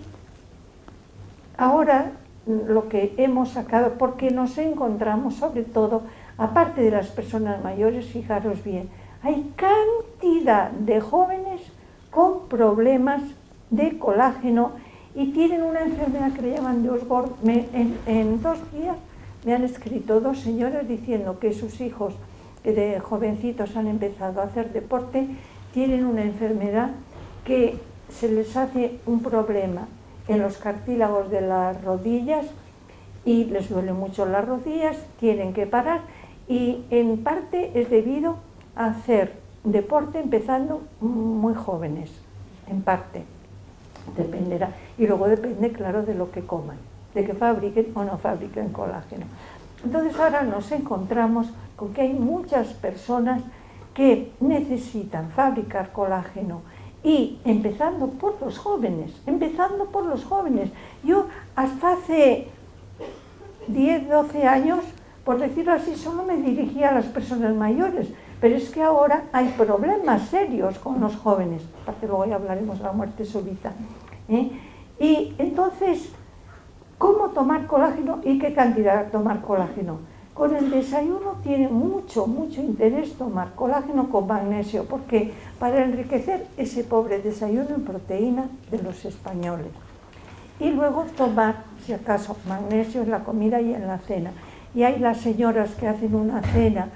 ahora lo que hemos sacado, porque nos encontramos sobre todo, aparte de las personas mayores, fijaros bien, hay cantidad de jóvenes con problemas de colágeno y tienen una enfermedad que le llaman de Osborne. En 2 días me han escrito 2 señoras diciendo que sus hijos, que de jovencitos han empezado a hacer deporte, tienen una enfermedad que se les hace un problema en los cartílagos de las rodillas y les duelen mucho las rodillas, tienen que parar, y en parte es debido a hacer deporte empezando muy jóvenes, en parte, dependerá, y luego depende, claro, de lo que coman, de que fabriquen o no fabriquen colágeno. Entonces ahora nos encontramos con que hay muchas personas que necesitan fabricar colágeno, y empezando por los jóvenes, Yo hasta hace 10, 12 años, por decirlo así, solo me dirigía a las personas mayores, pero es que ahora hay problemas serios con los jóvenes, aparte luego ya hablaremos de la muerte súbita. Y entonces, ¿cómo tomar colágeno y qué cantidad tomar colágeno? Con el desayuno tiene mucho interés tomar colágeno con magnesio, porque para enriquecer ese pobre desayuno en proteína de los españoles. Y luego tomar, si acaso, magnesio en la comida y en la cena. Y hay las señoras que hacen una cena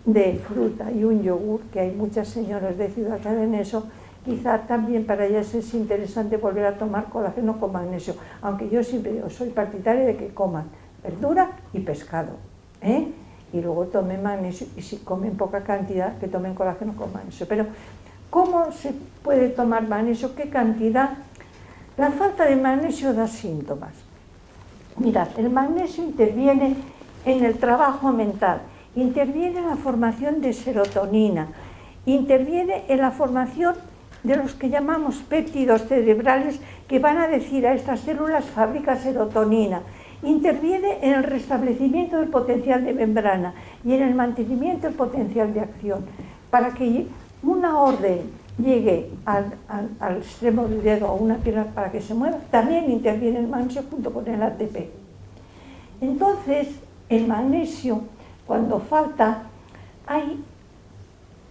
de fruta y un yogur, que hay muchas señoras de ciudad que hacen eso, quizá también para ellas es interesante volver a tomar colágeno con magnesio, aunque yo siempre digo, soy partidaria de que coman verdura y pescado, y luego tomen magnesio, y si comen poca cantidad, que tomen colágeno con magnesio. Pero, ¿cómo se puede tomar magnesio? ¿Qué cantidad? La falta de magnesio da síntomas. Mirad, el magnesio interviene en el trabajo mental, interviene en la formación de serotonina, interviene en la formación de los que llamamos péptidos cerebrales que van a decir a estas células fabrica serotonina. Interviene en el restablecimiento del potencial de membrana y en el mantenimiento del potencial de acción. Para que una orden llegue al extremo del dedo o una pierna para que se mueva, también interviene el magnesio junto con el ATP. Entonces, el magnesio, cuando falta,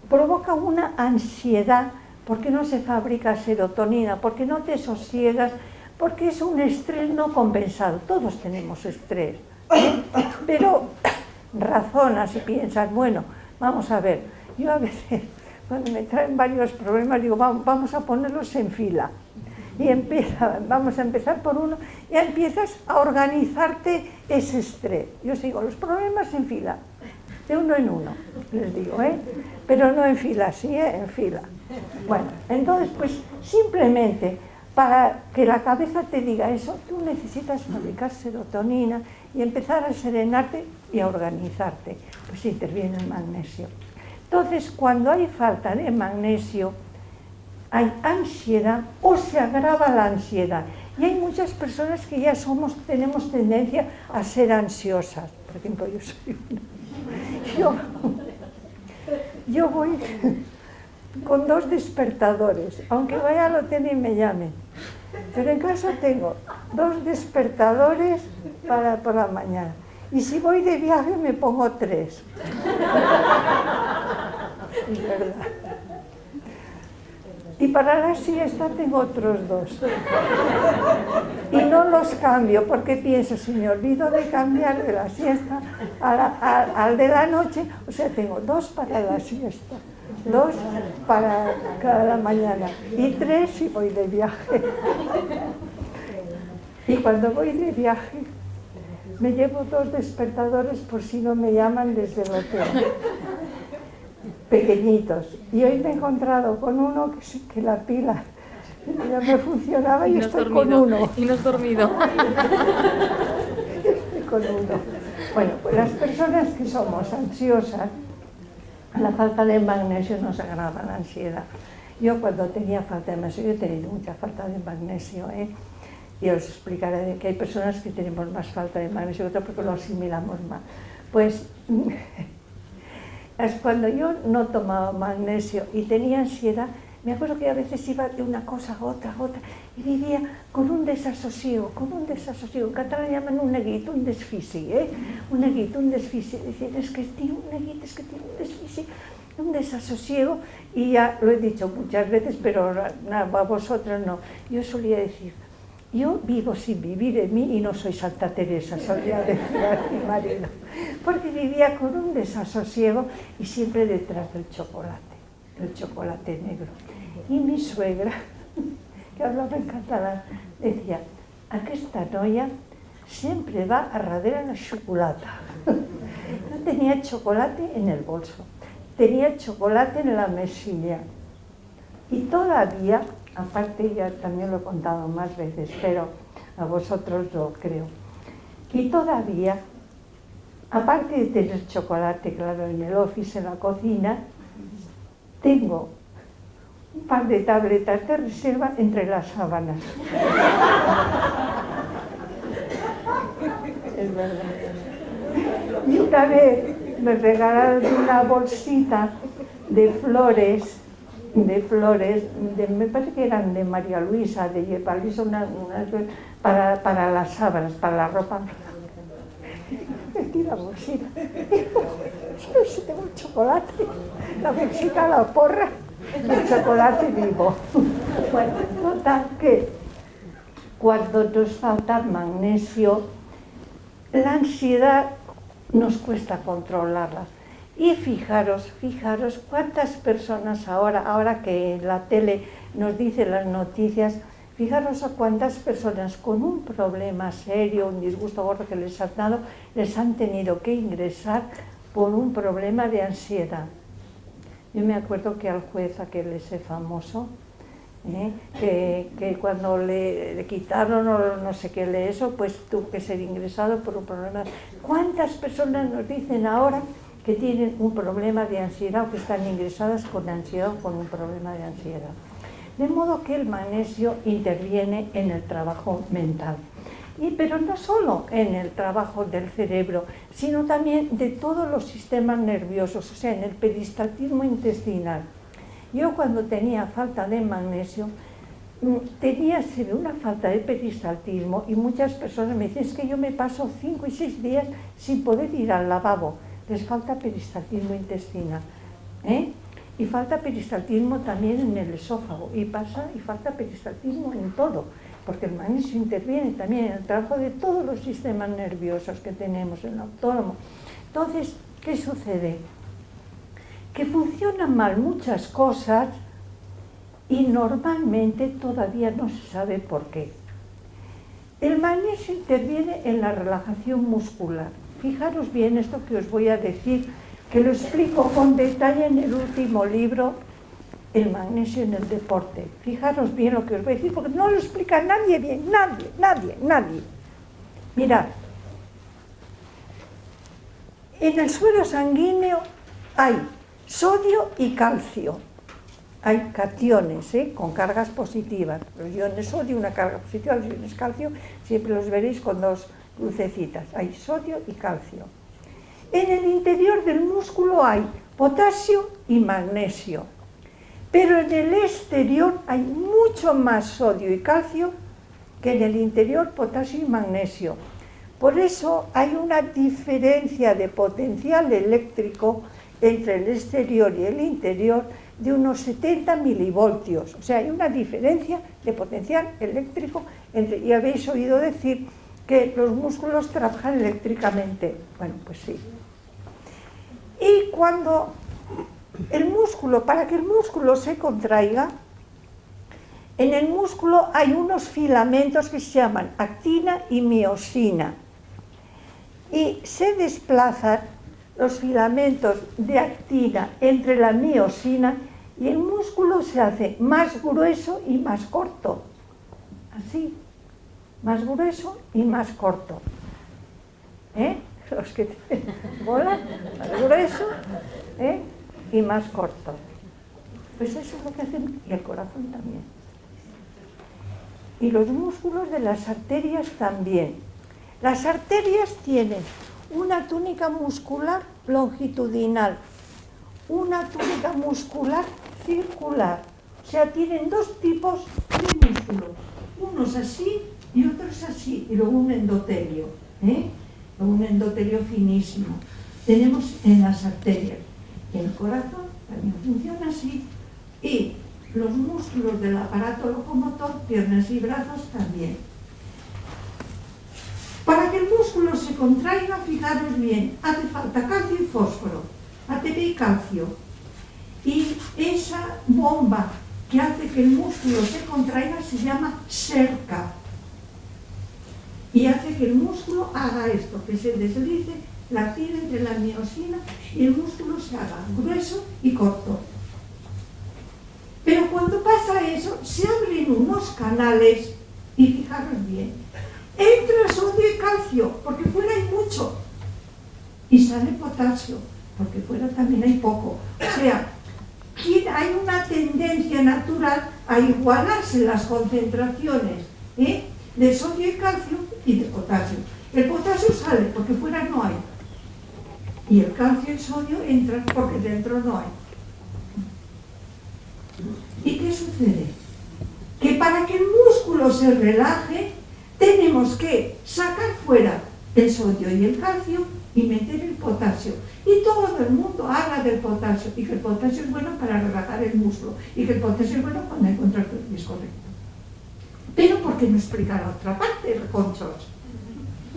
provoca una ansiedad porque no se fabrica serotonina, porque no te sosiegas, porque es un estrés no compensado. Todos tenemos estrés, ¿eh? Pero razonas y piensas, bueno, vamos a ver, yo a veces cuando me traen varios problemas digo, vamos a ponerlos en fila. Y vamos a empezar por uno, y empiezas a organizarte ese estrés. Yo sigo los problemas en fila, de uno en uno, les digo, pero no en fila, sí, en fila. Bueno, entonces, pues simplemente para que la cabeza te diga eso, tú necesitas fabricar serotonina y empezar a serenarte y a organizarte. Pues interviene el magnesio. Entonces, cuando hay falta de magnesio, hay ansiedad o se agrava la ansiedad. Y hay muchas personas que ya tenemos tendencia a ser ansiosas. Por ejemplo, yo soy una. Yo voy con 2 despertadores, aunque vaya al hotel y me llamen. Pero en casa tengo 2 despertadores por la mañana. Y si voy de viaje me pongo 3. Es verdad. Y para la siesta tengo otros 2. Y no los cambio porque pienso, si me olvido de cambiar de la siesta al de la noche, o sea, tengo 2 para la siesta, 2 para cada mañana y 3 si voy de viaje. Y cuando voy de viaje me llevo 2 despertadores por si no me llaman desde el hotel. Pequeñitos. Y hoy me he encontrado con uno que la pila ya me funcionaba y estoy con uno. Y no has dormido. Estoy con uno. Bueno, pues las personas que somos ansiosas, la falta de magnesio nos agrava la ansiedad. Yo cuando tenía falta de magnesio, yo he tenido mucha falta de magnesio, y os explicaré que hay personas que tenemos más falta de magnesio que otras porque lo asimilamos mal. Pues es cuando yo no tomaba magnesio y tenía ansiedad, me acuerdo que a veces iba de una cosa a otra, y vivía con un desasosiego, en catalán llaman un neguit, un desfici, un neguit, un desfici, decir, es que tiene un neguit, es que tiene un desfici, un desasosiego, y ya lo he dicho muchas veces, pero a vosotros no, yo solía decir, yo vivo sin vivir en mí y no soy Santa Teresa, solía decir a mi marido, porque vivía con un desasosiego y siempre detrás del chocolate negro. Y mi suegra, que hablaba en catalán, decía, aquesta noia siempre va a darrere la xocolata. No tenía chocolate en el bolso, tenía chocolate en la mesilla. Y todavía, aparte ya también lo he contado más veces, pero a vosotros lo creo, y todavía, aparte de tener chocolate, claro, en el office, en la cocina, tengo un par de tabletas de reserva entre las sábanas. Es verdad. Y una vez me regalaron una bolsita de flores, me parece que eran de María Luisa, de Yepalisa, para las sábanas, para la ropa. Metí la bolsita. Pero si tengo chocolate, la bolsita, la porra, el chocolate vivo. Bueno, total que cuando nos falta magnesio, la ansiedad nos cuesta controlarla. Y fijaros cuántas personas ahora que en la tele nos dicen las noticias, fijaros a cuántas personas con un problema serio, un disgusto gordo que les han dado, les han tenido que ingresar por un problema de ansiedad. Yo me acuerdo que al juez, aquel ese famoso, que cuando le quitaron o no sé qué le eso, pues tuvo que ser ingresado por un problema. ¿Cuántas personas nos dicen ahora que tienen un problema de ansiedad o que están ingresadas con ansiedad o con un problema de ansiedad? De modo que el magnesio interviene en el trabajo mental. Pero no solo en el trabajo del cerebro, sino también de todos los sistemas nerviosos, o sea, en el peristaltismo intestinal. Yo cuando tenía falta de magnesio, tenía una falta de peristaltismo y muchas personas me dicen, es que yo me paso 5 y 6 días sin poder ir al lavabo. Les falta peristaltismo intestinal. Y falta peristaltismo también en el esófago, y falta peristaltismo en todo, porque el magnesio interviene también en el trabajo de todos los sistemas nerviosos que tenemos en el autónomo. Entonces, ¿qué sucede? Que funcionan mal muchas cosas y normalmente todavía no se sabe por qué. El magnesio interviene en la relajación muscular. Fijaros bien esto que os voy a decir, que lo explico con detalle en el último libro, El magnesio en el deporte. Fijaros bien lo que os voy a decir, porque no lo explica nadie bien, nadie. Mirad, en el suero sanguíneo hay sodio y calcio. Hay cationes con cargas positivas. Los iones sodio, una carga positiva, los iones calcio, siempre los veréis con 2 lucecitas. Hay sodio y calcio. En el interior del músculo hay potasio y magnesio, pero en el exterior hay mucho más sodio y calcio que en el interior potasio y magnesio. Por eso hay una diferencia de potencial eléctrico entre el exterior y el interior de unos 70 milivoltios. O sea, hay una diferencia de potencial eléctrico entre, y habéis oído decir que los músculos trabajan eléctricamente. Bueno, pues sí. Y cuando el músculo, para que el músculo se contraiga, en el músculo hay unos filamentos que se llaman actina y miosina. Y se desplazan los filamentos de actina entre la miosina y el músculo se hace más grueso y más corto. Así, más grueso y más corto. Los que tienen bola, más grueso y más corto. Pues eso es lo que hacen, y el corazón también. Y los músculos de las arterias también. Las arterias tienen una túnica muscular longitudinal, una túnica muscular circular. O sea, tienen 2 tipos de músculos, unos así y otros así, y luego un endotelio, un endotelio finísimo. Tenemos en las arterias. El corazón también funciona así, y los músculos del aparato locomotor, piernas y brazos también. Para que el músculo se contraiga, fijaros bien, hace falta calcio y fósforo, ATP y calcio. Y esa bomba que hace que el músculo se contraiga se llama cerca. Y hace que el músculo haga esto, que se deslice la actina entre la miosina y el músculo se haga grueso y corto. Pero cuando pasa eso, se abren unos canales, y fijaros bien, entra sodio y calcio, porque fuera hay mucho, y sale potasio, porque fuera también hay poco. O sea, hay una tendencia natural a igualarse las concentraciones de sodio y calcio y de potasio. El potasio sale porque fuera no hay, y el calcio y el sodio entran porque dentro no hay. ¿Y qué sucede? Que para que el músculo se relaje, tenemos que sacar fuera el sodio y el calcio y meter el potasio. Y todo el mundo habla del potasio, y que el potasio es bueno para relajar el músculo, y que el potasio es bueno cuando hay contractura, y es correcto. Pero ¿por qué no explica la otra parte, conchos?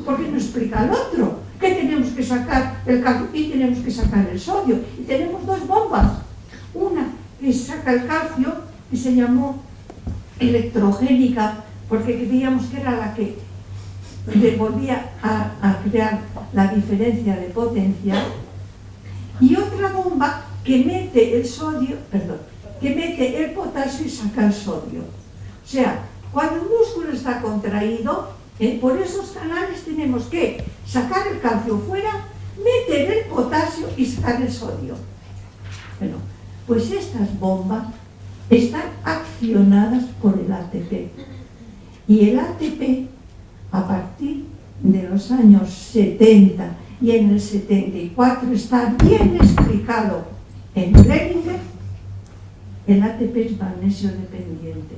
¿Por qué no explica el otro? Que tenemos que sacar el calcio y tenemos que sacar el sodio. Y tenemos 2 bombas. Una que saca el calcio, que se llamó electrogénica, porque creíamos que era la que le volvía a crear la diferencia de potencial, y otra bomba que mete el sodio, que mete el potasio y saca el sodio. O sea, cuando el músculo está contraído, por esos canales tenemos que sacar el calcio fuera, meter el potasio y sacar el sodio. Bueno, pues estas bombas están accionadas por el ATP. Y el ATP, a partir de los años 70 y en el 74, está bien explicado en Leninger, el ATP es magnesio dependiente.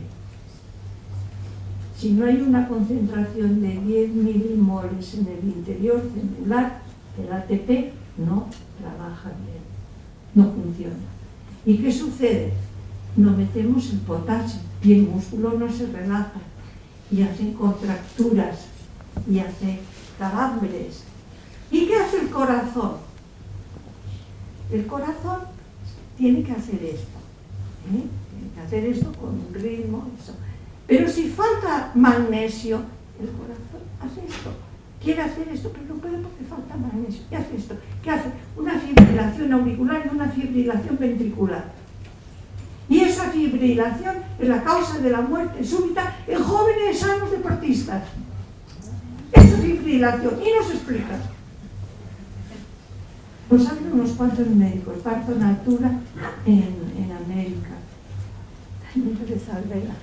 Si no hay una concentración de 10 milimoles en el interior celular, el ATP no trabaja bien, no funciona. ¿Y qué sucede? No metemos el potasio y el músculo no se relaja y hacen contracturas y hace calambres. ¿Y qué hace el corazón? El corazón tiene que hacer esto, tiene que hacer esto con un ritmo, eso. Pero si falta magnesio, el corazón hace esto, quiere hacer esto, pero no puede porque falta magnesio. ¿Qué hace esto? ¿Qué hace? Una fibrilación auricular y una fibrilación ventricular. Y esa fibrilación es la causa de la muerte súbita en jóvenes sanos deportistas. Esa fibrilación, y no se explica. Lo saben unos cuantos médicos, Parto Natura en América. También Teresa Alvela.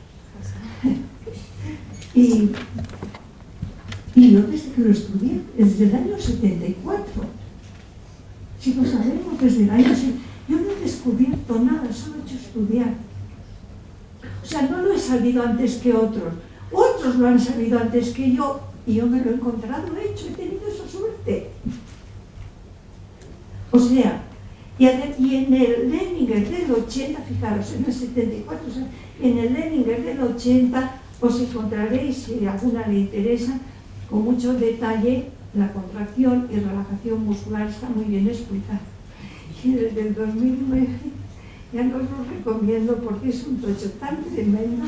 Y yo desde que lo estudié, desde el año 74, si lo sabemos desde el año 74, yo no he descubierto nada, solo he hecho estudiar. O sea, no lo he sabido antes que otros. Otros lo han sabido antes que yo y yo me lo he encontrado hecho, he tenido esa suerte. O sea, y en el Leninger del 80, fijaros, en el 74, o sea, en el Leninger del 80 os encontraréis, si a alguna le interesa, con mucho detalle, la contracción y relajación muscular está muy bien explicada. Y desde el 2009 ya no os lo recomiendo porque es un tocho tan tremendo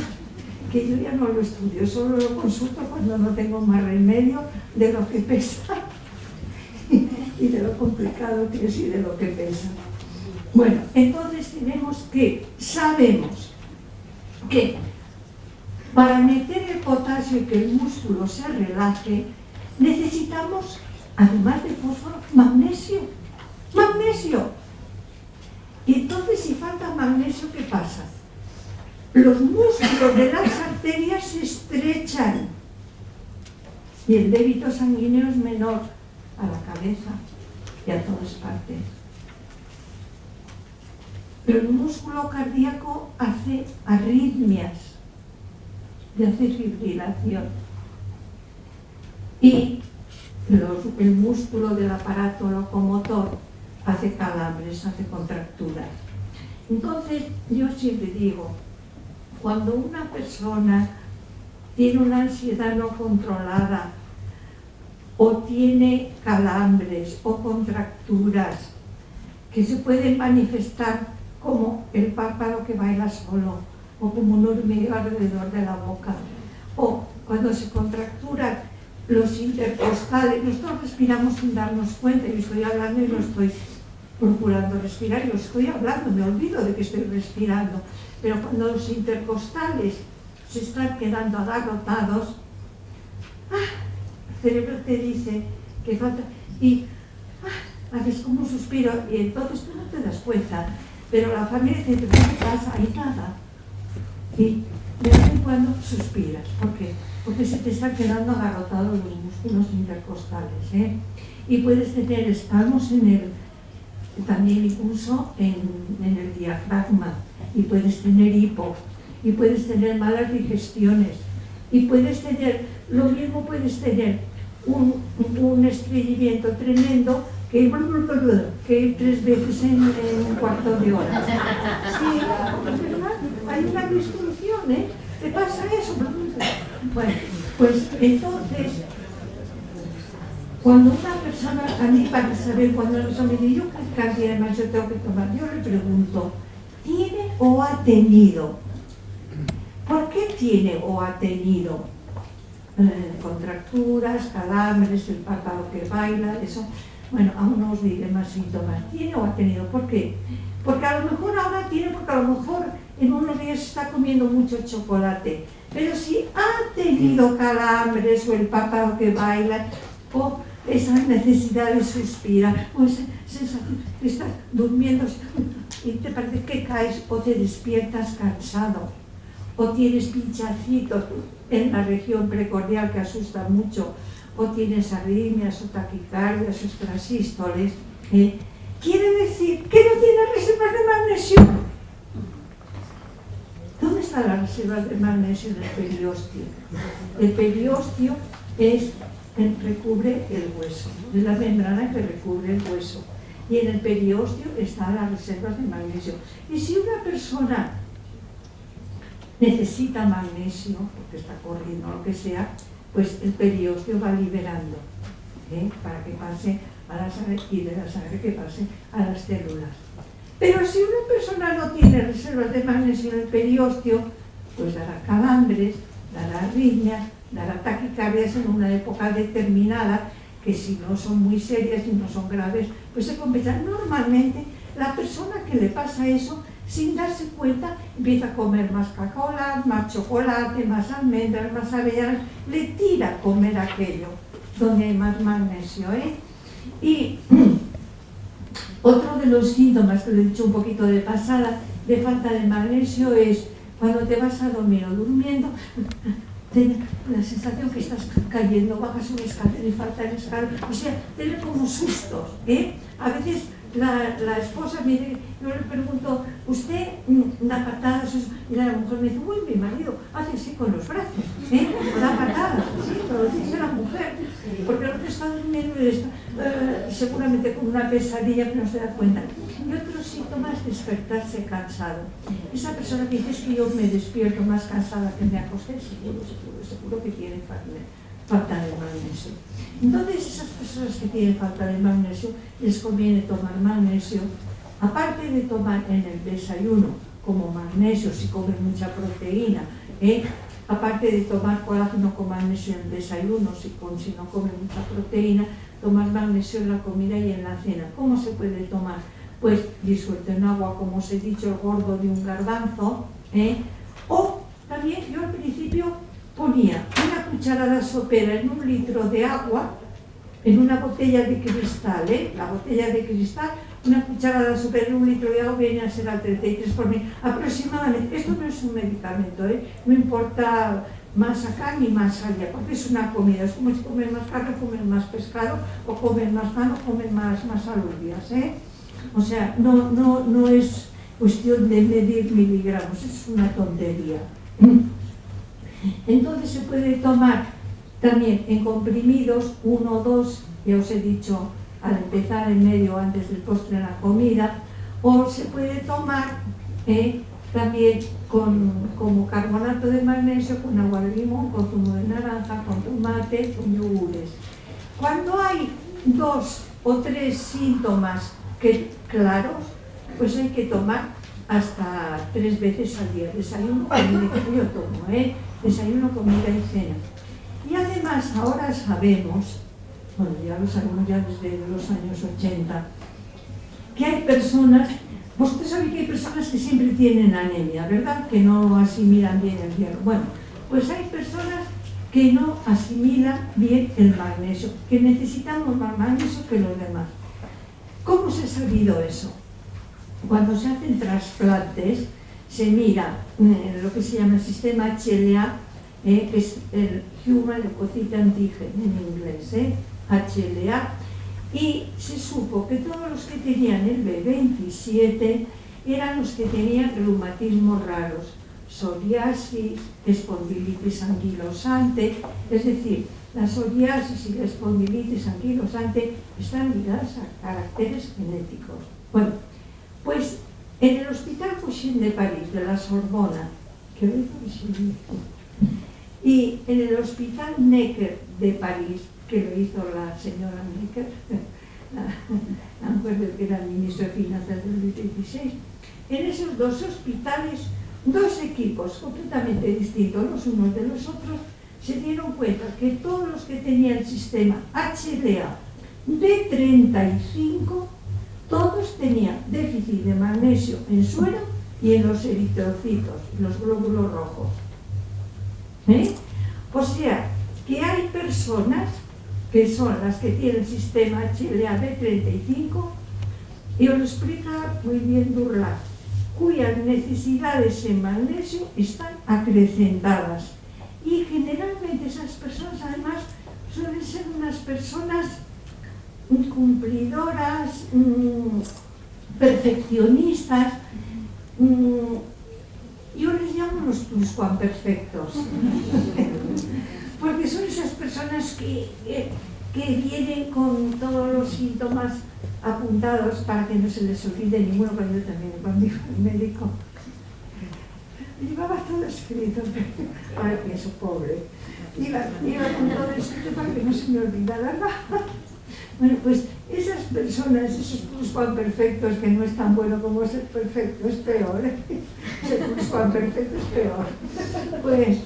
que yo ya no lo estudio, solo lo consulto cuando no tengo más remedio de lo que pesa y de lo complicado que es y de lo que pesa. Bueno, entonces sabemos que para meter el potasio y que el músculo se relaje, necesitamos, además de fósforo, magnesio. ¡Magnesio! Y entonces, si falta magnesio, ¿qué pasa? Los músculos de las arterias se estrechan y el débito sanguíneo es menor a la cabeza y a todas partes. Pero el músculo cardíaco hace arritmias y hace fibrilación. Y el músculo del aparato locomotor hace calambres, hace contracturas. Entonces, yo siempre digo, cuando una persona tiene una ansiedad no controlada, o tiene calambres o contracturas que se pueden manifestar como el párpado que baila solo, o como un hormigueo alrededor de la boca, o cuando se contracturan los intercostales, nosotros respiramos sin darnos cuenta, yo estoy hablando y no estoy procurando respirar, yo estoy hablando, me olvido de que estoy respirando, pero cuando los intercostales se están quedando agarrotados, el cerebro te dice que falta, y haces como un suspiro, y entonces tú no te das cuenta, pero la familia dice, ¿qué pasa? Hay nada. Y de vez en cuando suspiras. ¿Por qué? Porque se te están quedando agarrotados los músculos intercostales, ¿eh? Y puedes tener espasmos también incluso en el diafragma, y puedes tener hipo, y puedes tener malas digestiones, y puedes tener, lo mismo puedes tener un estreñimiento tremendo que ir 3 veces en un cuarto de hora. Sí, ¿verdad? Hay una disfunción, ¿eh? ¿Te pasa eso? Bueno, pues entonces, cuando una persona, a mí para saber cuando una persona me dice, yo qué cantidad de más yo tengo que tomar, yo le pregunto, ¿tiene o ha tenido? ¿Por qué tiene o ha tenido contracturas, calambres, el párpado que baila, eso? Bueno, aún no os diré más síntomas. ¿Tiene o ha tenido? ¿Por qué? Porque a lo mejor ahora tiene, porque a lo mejor en unos días está comiendo mucho chocolate. Pero si ha tenido calambres o el párpado que baila, o esa necesidad de suspirar, o esa sensación de estar durmiendo, y te parece que caes o te despiertas cansado o tienes pinchacitos en la región precordial que asusta mucho o tienes arritmias o taquicardias o extrasístoles, quiere decir que no tienes reservas de magnesio. ¿Dónde están las reservas de magnesio en el periósteo? El periósteo recubre el hueso, es la membrana que recubre el hueso. Y en el periósteo están las reservas de magnesio. Y si una persona necesita magnesio, porque está corriendo o lo que sea, pues el periósteo va liberando, para que pase a la sangre y de la sangre que pase a las células. Pero si una persona no tiene reservas de magnesio en el periósteo, pues dará calambres, dará arritmias, dará taquicardias en una época determinada, que si no son muy serias y no son graves, pues se compensan. Normalmente la persona que le pasa eso, sin darse cuenta, empieza a comer más cacaolat, más chocolate, más almendras, más avellanas, le tira a comer aquello donde hay más magnesio, Y otro de los síntomas, que lo he dicho un poquito de pasada, de falta de magnesio es cuando te vas a dormir o durmiendo, tener la sensación que estás cayendo, bajas un escalón y falta el escalón, o sea, tener como sustos, A veces la esposa, mire, yo le pregunto, ¿usted da patadas? Y la mujer me dice, uy, mi marido hace así con los brazos, da patadas, sí, pero lo dice la mujer, porque lo que está durmiendo está seguramente con una pesadilla que no se da cuenta. Y otro síntoma es despertarse cansado. Esa persona que dice, es que yo me despierto más cansada que me acosté, seguro que tiene falta de magnesio. Entonces, esas personas que tienen falta de magnesio, les conviene tomar magnesio, aparte de tomar en el desayuno como magnesio si comen mucha proteína, aparte de tomar colágeno con magnesio en el desayuno si no comen mucha proteína, tomar magnesio en la comida y en la cena. ¿Cómo se puede tomar? Pues disuelto en agua, como os he dicho, el gordo de un garbanzo, o también yo al principio ponía una cucharada sopera en 1 litro de agua, en una botella de cristal, la botella de cristal, una cucharada sopera en 1 litro de agua viene a ser al 33 por mil aproximadamente. Esto no es un medicamento, no importa más acá ni más allá, porque es una comida, es como si comen más carne, comen más pescado, o comen más pan, o comen más alubias, O sea, no es cuestión de medir miligramos, es una tontería. Entonces se puede tomar también en comprimidos, 1 o 2, ya os he dicho, al empezar en medio antes del postre en la comida, o se puede tomar también como carbonato de magnesio, con agua de limón, con zumo de naranja, con tomate, con yogures. Cuando hay 2 o 3 síntomas claros, pues hay que tomar hasta 3 veces al día, desayuno, comida, que yo tomo, desayuno, comida y cena. Y además ahora sabemos, bueno, ya lo sabemos ya desde los años 80, que hay personas, vosotros sabéis que hay personas que siempre tienen anemia, ¿verdad? Que no asimilan bien el hierro. Bueno, pues hay personas que no asimilan bien el magnesio, que necesitamos más magnesio que los demás. ¿Cómo se ha sabido eso? Cuando se hacen trasplantes, se mira lo que se llama el sistema HLA, que es el Human Leukocyte Antigen en inglés, HLA, y se supo que todos los que tenían el B27 eran los que tenían reumatismos raros, psoriasis, espondilitis anquilosante, es decir, la psoriasis y la espondilitis anquilosante están ligadas a caracteres genéticos. Bueno, pues en el Hospital Fouché de París, de la Sorbona, que lo hizo y en el Hospital Necker de París, que lo hizo la señora Necker, la mujer que era ministro de Finanzas del 2016, en esos 2 hospitales, 2 equipos completamente distintos los unos de los otros, se dieron cuenta que todos los que tenían el sistema HLA de 35, todos tenían déficit de magnesio en suero y en los eritrocitos, los glóbulos rojos. O sea, que hay personas que son las que tienen el sistema HLA de 35 Y os lo explica muy bien Durlach, cuyas necesidades en magnesio están acrecentadas. Y generalmente esas personas además suelen ser unas personas cumplidoras, perfeccionistas. Yo les llamo los pluscuamperfectos, porque son esas personas que vienen con todos los síntomas apuntados para que no se les olvide ninguno. Cuando yo también, cuando iba al médico, llevaba todo escrito, ahora pienso, pobre, iba con todo escrito para que no se me olvidara nada. Bueno, pues esas personas, esos pluscuamperfectos, que no es tan bueno como ser perfecto, es peor, ser pluscuamperfecto es peor. Pues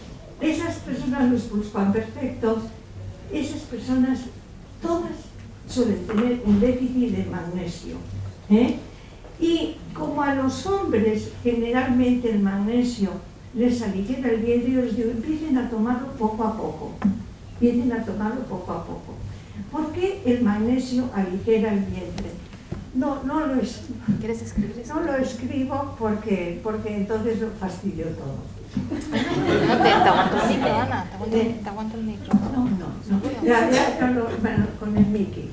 esas personas, los pluscuamperfectos, esas personas todas suelen tener un déficit de magnesio, ¿eh? Y como a los hombres generalmente el magnesio les aligera el vientre, yo les digo, empiecen a tomarlo poco a poco. ¿Por qué el magnesio aligera el vientre? ¿Quieres escribir eso? No lo escribo porque entonces lo fastidio todo. Te aguanto el micro, Ana, te aguanto el micro. No. Ya, con el Mickey.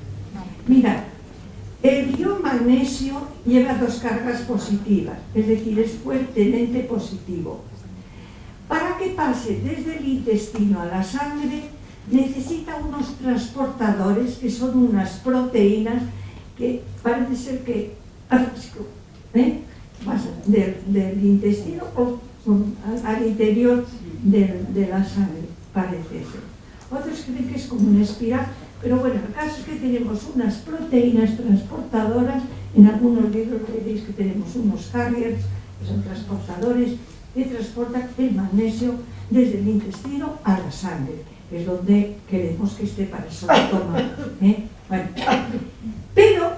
Mira, el ion magnesio lleva dos cargas positivas, es decir, es fuertemente positivo. Para que pase desde el intestino a la sangre, necesita unos transportadores que son unas proteínas que parece ser que pasan del intestino al interior de la sangre, parece ser. Otros creen que es como una espiral, pero bueno, el caso es que tenemos unas proteínas transportadoras. En algunos libros veréis que tenemos unos carriers, que son transportadores, que transportan el magnesio desde el intestino a la sangre, que es donde queremos que esté, para eso lo tomamos, ¿eh? Bueno, pero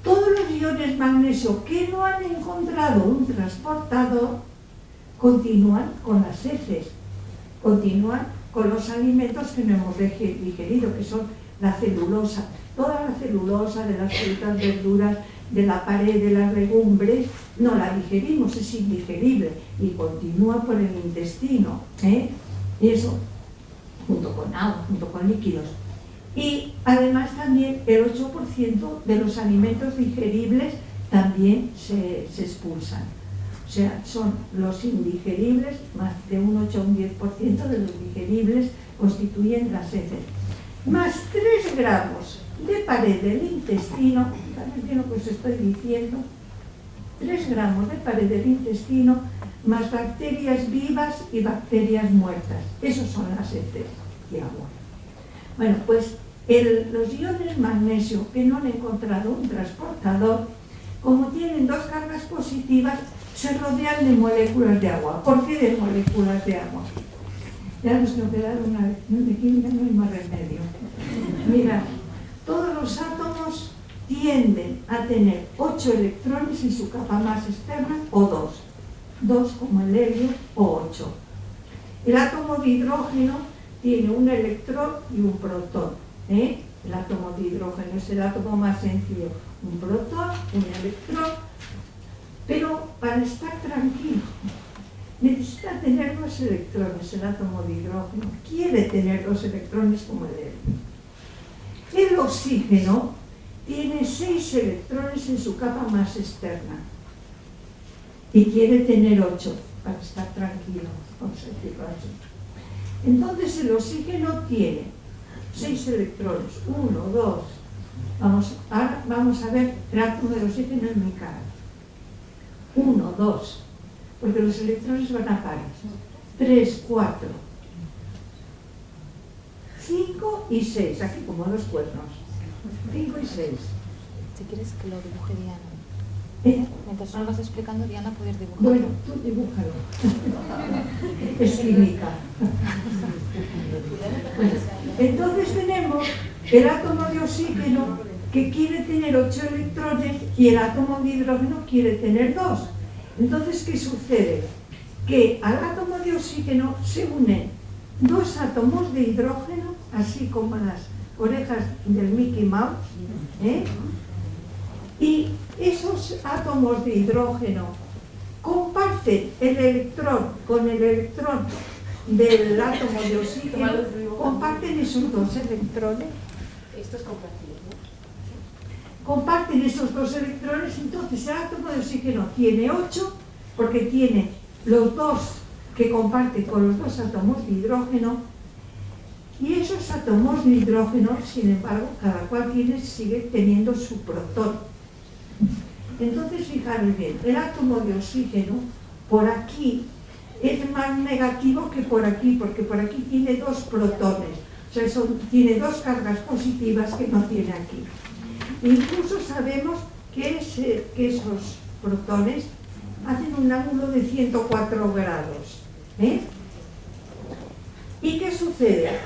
todos los iones magnesio que no han encontrado un transportador continúan con las heces, continúan con los alimentos que no hemos digerido, que son la celulosa, toda la celulosa de las frutas, verduras, de la pared, de las legumbres, no la digerimos, es indigerible y continúa por el intestino, ¿eh? Y eso, junto con agua, junto con líquidos. Y además también el 8% de los alimentos digeribles también se expulsan. O sea, son los indigeribles, más de un 8 o un 10% de los digeribles constituyen las heces. Más 3 gramos de pared del intestino, también lo que os estoy diciendo, 3 gramos de pared del intestino, más bacterias vivas y bacterias muertas. Esos son las heces y agua. Bueno, pues los iones magnesio que no han encontrado un transportador, como tienen dos cargas positivas, se rodean de moléculas de agua. ¿Por qué de moléculas de agua? Ya nos tengo que dar una lección de química, no hay más remedio. Mira, todos los átomos tienden a tener 8 electrones en su capa más externa o 2. 2 como el helio o 8. El átomo de hidrógeno tiene un electrón y un protón, ¿eh? El átomo de hidrógeno es el átomo más sencillo. Un protón, un electrón. Pero para estar tranquilo, necesita tener 2 electrones el átomo de hidrógeno. Quiere tener 2 electrones como el helio. El oxígeno tiene 6 electrones en su capa más externa y quiere tener 8 para estar tranquilo. Entonces el oxígeno tiene 6 electrones, 1, 2. Ahora vamos a ver el átomo del oxígeno en mi cara. 1, 2, porque los electrones van a pares. 3, 4, 5 y 6, aquí como 2 cuernos. 5 y 6. Si quieres que lo dibuje Diana. ¿Eh? Mientras tú lo vas explicando, Diana, puedes dibujar. Bueno, tú dibújalo. Es química. Bueno, entonces tenemos el átomo de oxígeno que quiere tener 8 electrones y el átomo de hidrógeno quiere tener 2. Entonces, ¿qué sucede? Que al átomo de oxígeno se unen 2 átomos de hidrógeno, así como las orejas del Mickey Mouse, ¿eh? Y esos átomos de hidrógeno comparten el electrón con el electrón del átomo de oxígeno, comparten esos dos electrones. Esto es compartido, ¿no? Comparten esos dos electrones, entonces el átomo de oxígeno tiene 8, porque tiene los dos que comparten con los dos átomos de hidrógeno, y esos átomos de hidrógeno, sin embargo, cada cual sigue teniendo su protón. Entonces, fijaros bien, el átomo de oxígeno por aquí es más negativo que por aquí, porque por aquí tiene dos protones, o sea, tiene dos cargas positivas que no tiene aquí. Incluso sabemos que esos protones hacen un ángulo de 104 grados. ¿Y qué sucede?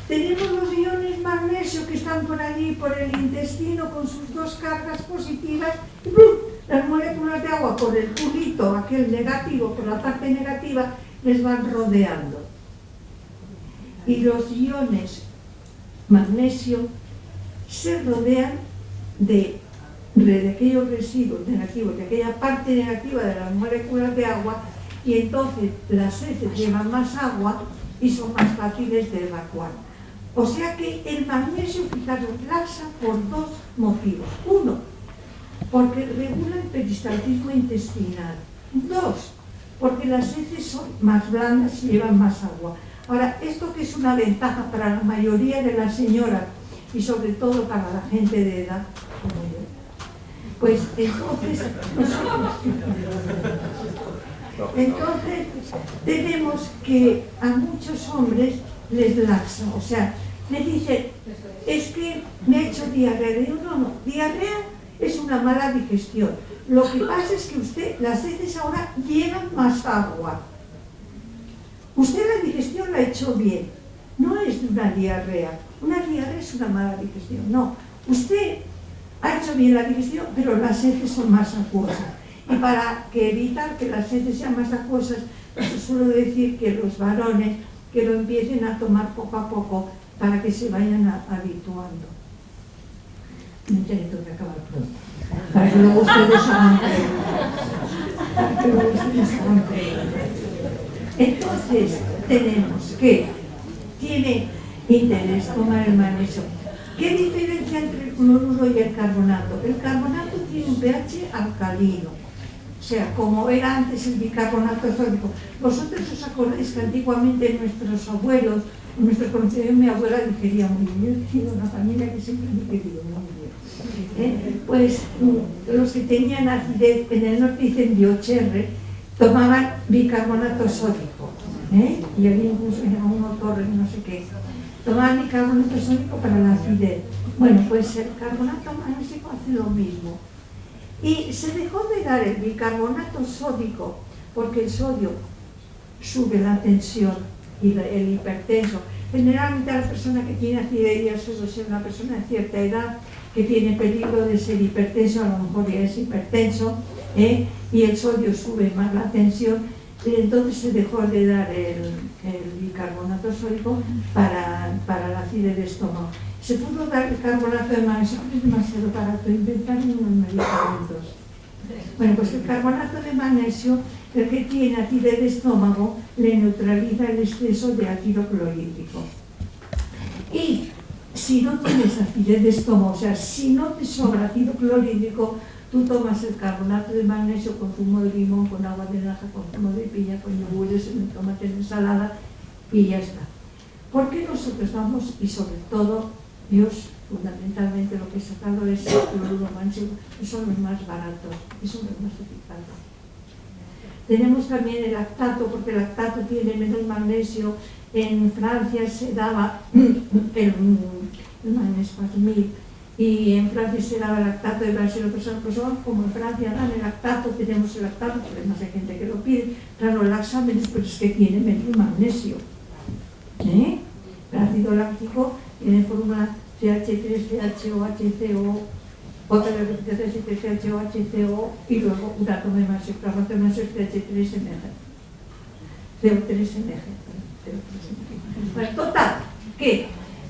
Tenemos los iones magnesio que están por allí, por el intestino, con sus dos cargas positivas, y ¡plum! Las moléculas de agua por el tubito, aquel negativo, por la parte negativa, les van rodeando. Y los iones magnesio se rodean de aquellos residuos negativos, de aquella parte negativa de las moléculas de agua, y entonces las heces llevan más agua y son más fáciles de evacuar. O sea que el magnesio, fijaros, laxa por dos motivos. Uno, porque regula el peristaltismo intestinal. Dos, porque las heces son más blandas y llevan más agua. Ahora, esto que es una ventaja para la mayoría de las señoras y sobre todo para la gente de edad como yo, pues entonces tenemos que a muchos hombres les laxa, o sea, me dicen, es que me ha hecho diarrea. Le digo, no, diarrea es una mala digestión. Lo que pasa es que las heces ahora llevan más agua. Usted la digestión la ha hecho bien, no es una diarrea. Una diarrea es una mala digestión, no. Usted ha hecho bien la digestión, pero las heces son más acuosas. Y para evitar que las heces sean más acuosas, yo suelo decir que los varones que lo empiecen a tomar poco a poco para que se vayan habituando. No ya le tengo que acabar pronto. Para que luego ustedes hagan Entonces, tenemos que tiene interés tomar el magnesio. ¿Qué diferencia entre el cloruro y el carbonato? El carbonato tiene un pH alcalino, o sea, como era antes el bicarbonato sódico. Vosotros os acordáis que antiguamente nuestros abuelos, nuestros conocidos, mi abuela digería muy bien. Yo he tenido una familia que siempre me ha querido muy bien. Pues los que tenían acidez, en el norte dicen biocherre, tomaban bicarbonato sódico. Y había incluso uno torre, no sé qué. Tomaban bicarbonato sódico para la acidez. Bueno, pues el carbonato magnésico hace lo mismo. Y se dejó de dar el bicarbonato sódico porque el sodio sube la tensión y el hipertenso. Generalmente a la persona que tiene acidez, ya suele ser una persona de cierta edad que tiene peligro de ser hipertenso, a lo mejor ya es hipertenso, y el sodio sube más la tensión. Y entonces se dejó de dar el bicarbonato sódico para la acidez de estómago. Se pudo dar el carbonato de magnesio, pero es demasiado barato, inventaron unos medicamentos. Bueno, pues el carbonato de magnesio, el que tiene acidez de estómago, le neutraliza el exceso de ácido clorhídrico. Y si no tienes acidez de estómago, o sea, si no te sobra ácido clorhídrico, tú tomas el carbonato de magnesio con zumo de limón, con agua de naranja, con zumo de piña, con yogures, en tomate en ensalada y ya está. ¿Por qué nosotros damos, y sobre todo Dios, fundamentalmente lo que ha sacado es el cloruro magnesio, que son los más baratos y son los más eficaces? Tenemos también el lactato, porque el lactato tiene menos magnesio. En Francia se daba el Magnesparmil, y en Francia se daba el lactato de Brasil, pues como en Francia dan el lactato, tenemos el lactato, porque además hay gente que lo pide, claro, laxa menos, pero es que tiene menos magnesio. El ácido láctico tiene fórmula CH3CHOHCO, otra vez CH3CHOHCO, y luego un átomo de magnesio, carbonato de magnesio CH3MG. CO3MG. Bueno, total, que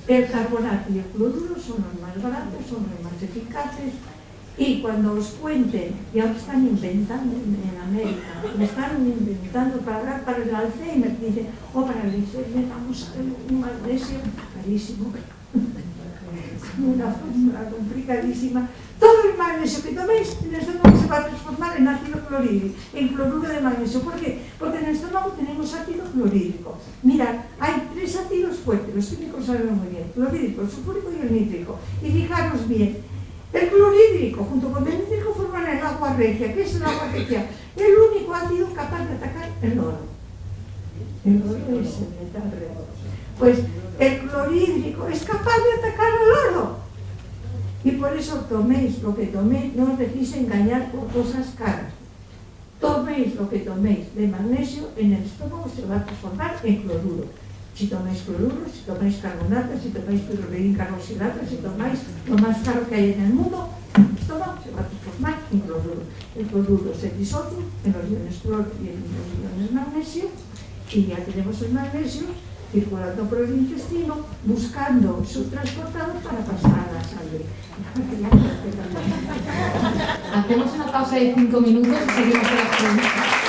el carbonato y el cloruro son los más baratos, son los más eficaces, Y cuando os cuenten, y ahora están inventando en América, están inventando para hablar para el Alzheimer, dicen, para el Alzheimer vamos a ver un magnesio carísimo, una fórmula complicadísima. Todo el magnesio que toméis en el estómago se va a transformar en ácido clorhídrico, en cloruro de magnesio. ¿Por qué? Porque en el estómago tenemos ácido clorhídrico. Mirad, hay 3 ácidos fuertes, los químicos saben muy bien, clorhídrico, el sulfúrico y el nítrico. Y fijaros bien, el clorhídrico junto con el nítrico forman el agua regia. ¿Qué es el agua regia? El único ácido capaz de atacar el oro. El oro es el metal raro. Pues el clorhídrico es capaz de atacar el oro. Y por eso toméis lo que toméis, no os dejéis engañar por cosas caras. Toméis lo que toméis de magnesio, en el estómago se va a transformar en cloruro. Si tomáis cloruro, si tomáis carbonato, si tomáis pirrolidin carboxilato, si tomáis lo más caro que hay en el mundo, el estómago se va a transformar en cloruro. El cloruro se disocia en los iones cloro y en los iones magnesio, y ya tenemos el magnesio circulando por el intestino, buscando subtransportados para pasar a la sangre. Hacemos una pausa de 5 minutos y seguimos con las preguntas.